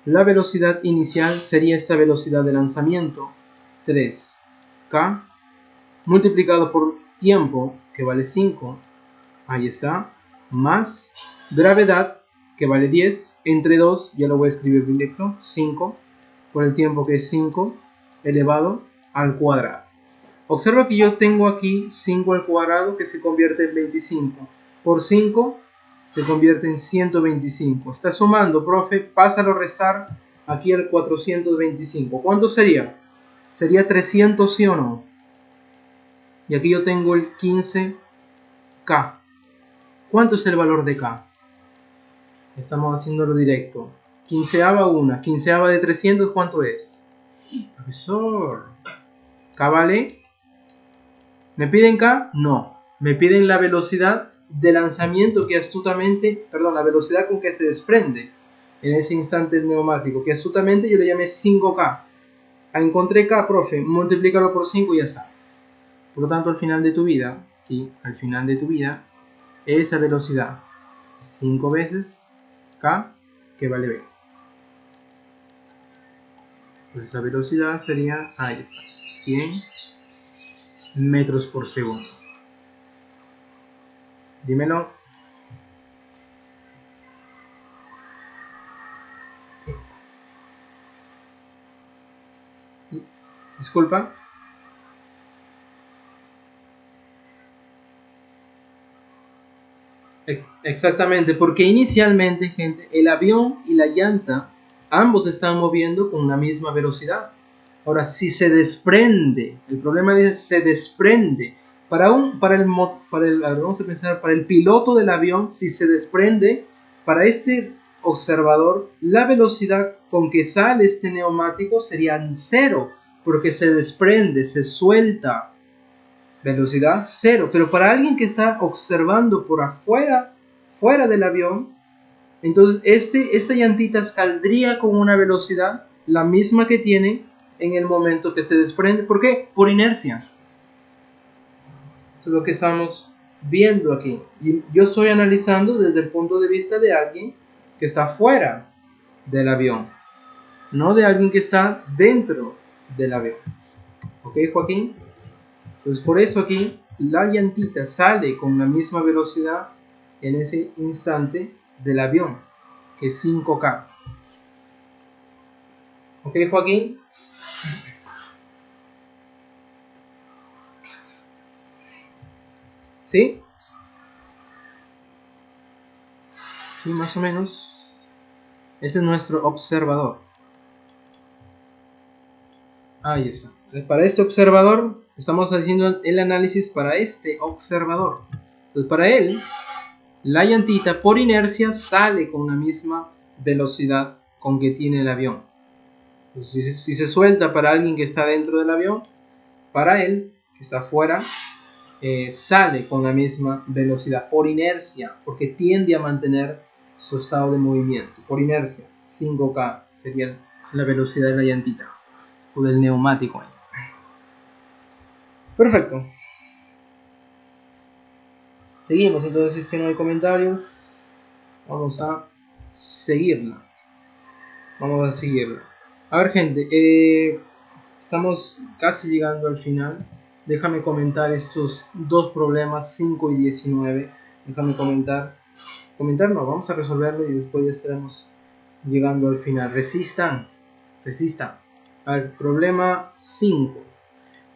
La velocidad inicial sería esta velocidad de lanzamiento, 3K, multiplicado por tiempo, que vale 5. Ahí está. Más gravedad, que vale 10. Entre 2, ya lo voy a escribir directo, 5. Por el tiempo, que es 5 elevado al cuadrado. Observa que yo tengo aquí 5 al cuadrado que se convierte en 25. Por 5 se convierte en 125. Está sumando, profe. Pásalo a restar aquí al 425. ¿Cuánto sería? Sería 300, ¿sí o no? Y aquí yo tengo el 15K. ¿Cuánto es el valor de K? Estamos haciéndolo directo. 15ava una. 15ava de 300, ¿cuánto es? Profesor, K vale... ¿Me piden K? No. Me piden la velocidad de lanzamiento que astutamente, perdón, la velocidad con que se desprende en ese instante el neumático, que astutamente yo le llamé 5K. Encontré K, profe, multiplícalo por 5 y ya está. Por lo tanto, al final de tu vida, esa velocidad 5 veces K, que vale 20. Pues esa velocidad sería, ahí está, 100 metros por segundo. Dímelo. Disculpa. Exactamente, porque inicialmente, gente, el avión y la llanta ambos se están moviendo con la misma velocidad. Ahora, si se desprende, el problema dice se desprende. Vamos a pensar, para el piloto del avión, si se desprende, para este observador, la velocidad con que sale este neumático sería 0, porque se desprende, se suelta. Velocidad 0, pero para alguien que está observando por afuera, fuera del avión, entonces esta llantita saldría con una velocidad la misma que tiene en el momento que se desprende. ¿Por qué? Por inercia. Eso es lo que estamos viendo aquí. Y yo estoy analizando desde el punto de vista de alguien que está fuera del avión, no de alguien que está dentro del avión. ¿Ok, Joaquín? Entonces por eso aquí la llantita sale con la misma velocidad en ese instante del avión, que es 5K. ¿Ok, Joaquín? ¿Sí? Sí, más o menos. Ese es nuestro observador. Ahí está. Para este observador, estamos haciendo el análisis para este observador. Entonces, para él, la llantita por inercia sale con la misma velocidad con que tiene el avión. Entonces, si se suelta para alguien que está dentro del avión, para él, que está afuera, sale con la misma velocidad por inercia, porque tiende a mantener su estado de movimiento. Por inercia, 5K sería la velocidad de la llantita o del neumático ahí. Perfecto. Seguimos, entonces, si es que no hay comentarios, vamos a seguirla. A ver, gente, estamos casi llegando al final. Déjame comentar estos dos problemas, 5 y 19. Déjame comentar. No, vamos a resolverlo y después ya estaremos llegando al final. Resistan. A ver, problema 5.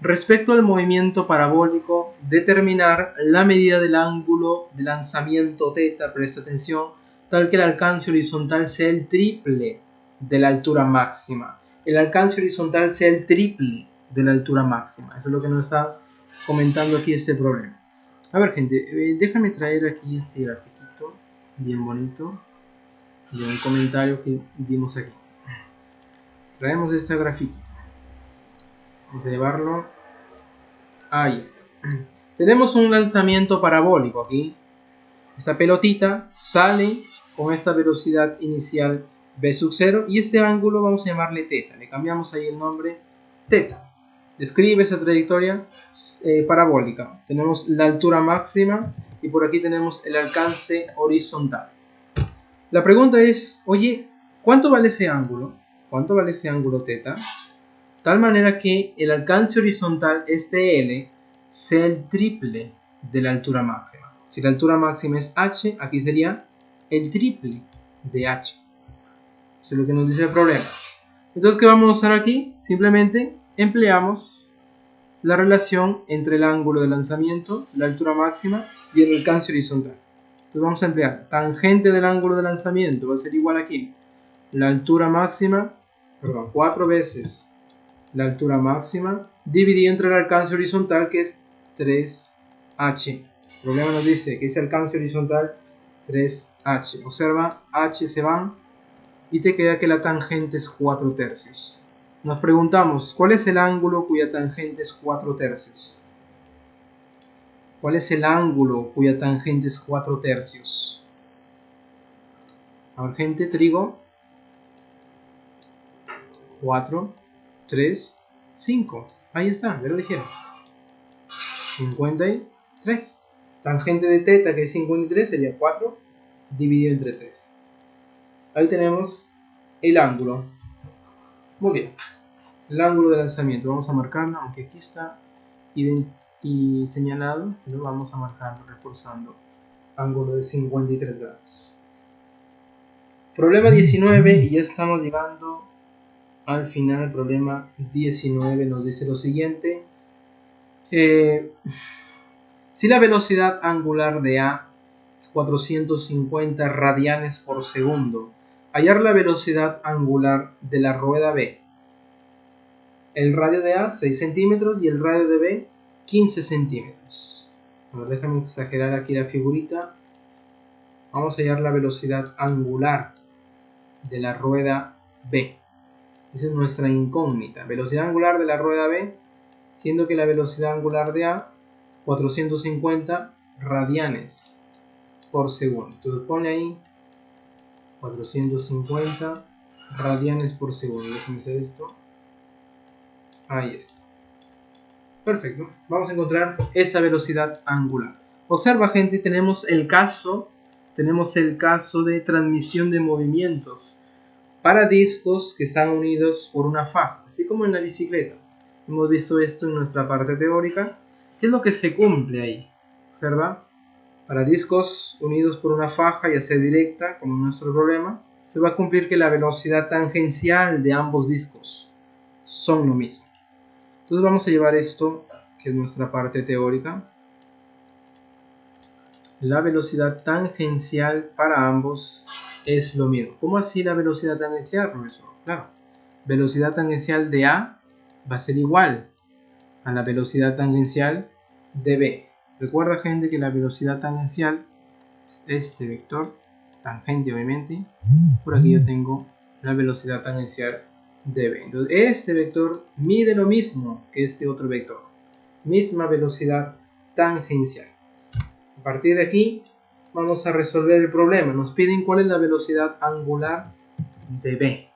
Respecto al movimiento parabólico, determinar la medida del ángulo de lanzamiento θ, presta atención, tal que el alcance horizontal sea el triple de la altura máxima. El alcance horizontal sea el triple de la altura máxima. Eso es lo que nos está comentando aquí este problema. A ver, gente, déjame traer aquí este grafiquito bien bonito de un comentario que dimos aquí. Traemos este grafiquito. Vamos a llevarlo. Ahí está. Tenemos un lanzamiento parabólico aquí. Esta pelotita sale con esta velocidad inicial v sub 0 y este ángulo vamos a llamarle θ. Le cambiamos ahí el nombre θ. Describe esa trayectoria parabólica. Tenemos la altura máxima y por aquí tenemos el alcance horizontal. La pregunta es, oye, ¿cuánto vale ese ángulo? ¿Cuánto vale este ángulo θ? Tal manera que el alcance horizontal, este L, sea el triple de la altura máxima. Si la altura máxima es h, aquí sería el triple de h. Eso es lo que nos dice el problema. Entonces, ¿qué vamos a usar aquí? Simplemente empleamos la relación entre el ángulo de lanzamiento, la altura máxima y el alcance horizontal. Entonces vamos a emplear tangente del ángulo de lanzamiento, va a ser igual aquí. La altura máxima, 4 veces la altura máxima dividido entre el alcance horizontal, que es 3h. El problema nos dice que ese alcance horizontal 3h. Observa, h se van y te queda que la tangente es 4 tercios. Nos preguntamos, ¿cuál es el ángulo cuya tangente es 4 tercios? ¿Cuál es el ángulo cuya tangente es 4 tercios? A ver, gente, trigo. 4, 3, 5. Ahí está, ya lo dijeron. 53. Tangente de θ, que es 53, sería 4 dividido entre 3. Ahí tenemos el ángulo. Muy bien. El ángulo de lanzamiento. Vamos a marcarlo, aunque aquí está y señalado. Lo vamos a marcarlo reforzando. Ángulo de 53 grados. Problema 19 y ya estamos llegando al final. Problema 19 nos dice lo siguiente. Si la velocidad angular de A es 450 radianes por segundo, hallar la velocidad angular de la rueda B. El radio de A 6 centímetros y el radio de B 15 centímetros. Bueno, déjame exagerar aquí la figurita. Vamos a hallar la velocidad angular de la rueda B. Esa es nuestra incógnita. Velocidad angular de la rueda B, siendo que la velocidad angular de A 450 radianes por segundo. Entonces pone ahí 450 radianes por segundo. Déjenme hacer esto. Ahí está. Perfecto. Vamos a encontrar esta velocidad angular. Observa, gente, tenemos el caso de transmisión de movimientos para discos que están unidos por una faja, así como en la bicicleta. Hemos visto esto en nuestra parte teórica. ¿Qué es lo que se cumple ahí? Observa, para discos unidos por una faja, ya sea directa, como en nuestro problema, se va a cumplir que la velocidad tangencial de ambos discos son lo mismo. Entonces vamos a llevar esto, que es nuestra parte teórica. La velocidad tangencial para ambos es lo mismo. ¿Cómo así la velocidad tangencial, profesor? Claro, velocidad tangencial de A va a ser igual a la velocidad tangencial de B. Recuerda, gente, que la velocidad tangencial es este vector, tangente obviamente. Por aquí yo tengo la velocidad tangencial de B. Entonces este vector mide lo mismo que este otro vector. Misma velocidad tangencial. A partir de aquí vamos a resolver el problema. Nos piden cuál es la velocidad angular de B.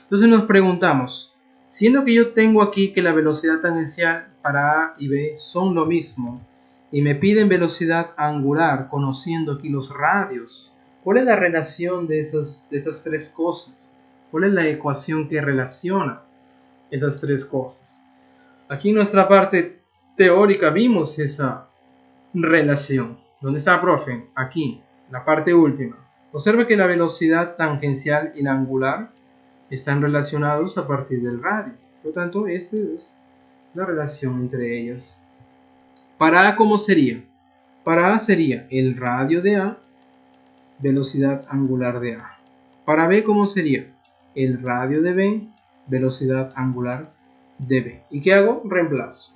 Entonces nos preguntamos, siendo que yo tengo aquí que la velocidad tangencial para A y B son lo mismo, y me piden velocidad angular conociendo aquí los radios, ¿cuál es la relación de esas tres cosas? ¿Cuál es la ecuación que relaciona esas tres cosas? Aquí en nuestra parte teórica vimos esa relación. ¿Dónde está, profe? Aquí, la parte última. Observa que la velocidad tangencial y la angular están relacionados a partir del radio. Por lo tanto, esta es la relación entre ellas. Para A, ¿cómo sería? Para A sería el radio de A, velocidad angular de A. Para B, ¿cómo sería? El radio de B, velocidad angular de B. ¿Y qué hago? Reemplazo.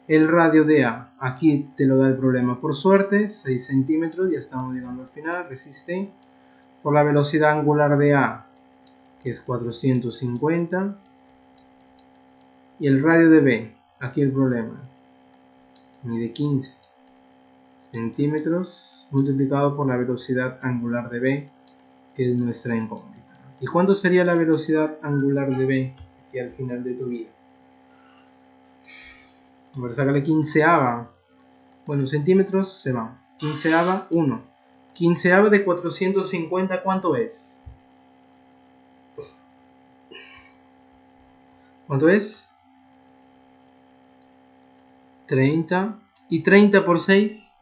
El radio de A, aquí te lo da el problema por suerte, 6 centímetros, ya estamos llegando al final, resiste. Por la velocidad angular de A, que es 450. Y el radio de B, aquí el problema, mide 15 centímetros multiplicado por la velocidad angular de B, que es nuestra incógnita. ¿Y cuánto sería la velocidad angular de B aquí al final de tu vida? A ver, sácale quinceava. Bueno, centímetros se van. Quinceava, 1. Quinceava de 450, ¿cuánto es? ¿Cuánto es? 30. ¿Y 30 por 6?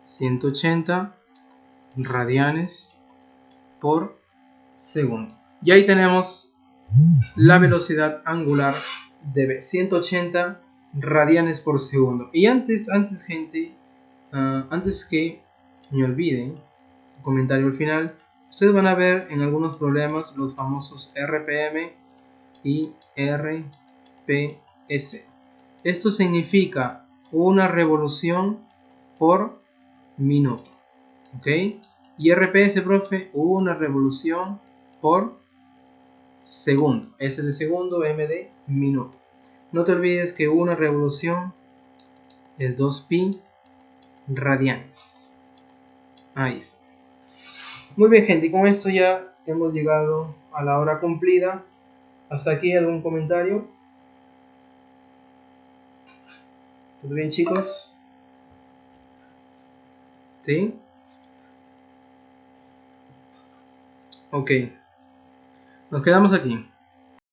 180 radianes por segundo. Y ahí tenemos la velocidad angular de B, 180 radianes por segundo. Y antes gente, antes que me olviden, comentario al final, ustedes van a ver en algunos problemas los famosos RPM y RPS. Esto significa una revolución por minuto, ¿ok? Y RPS, profe, una revolución por segundo. S de segundo, M de minuto. No te olvides que una revolución es 2pi radianes. Ahí está. Muy bien, gente, y con esto ya hemos llegado a la hora cumplida. Hasta aquí, ¿algún comentario? ¿Todo bien, chicos? ¿Sí? Ok. Nos quedamos aquí.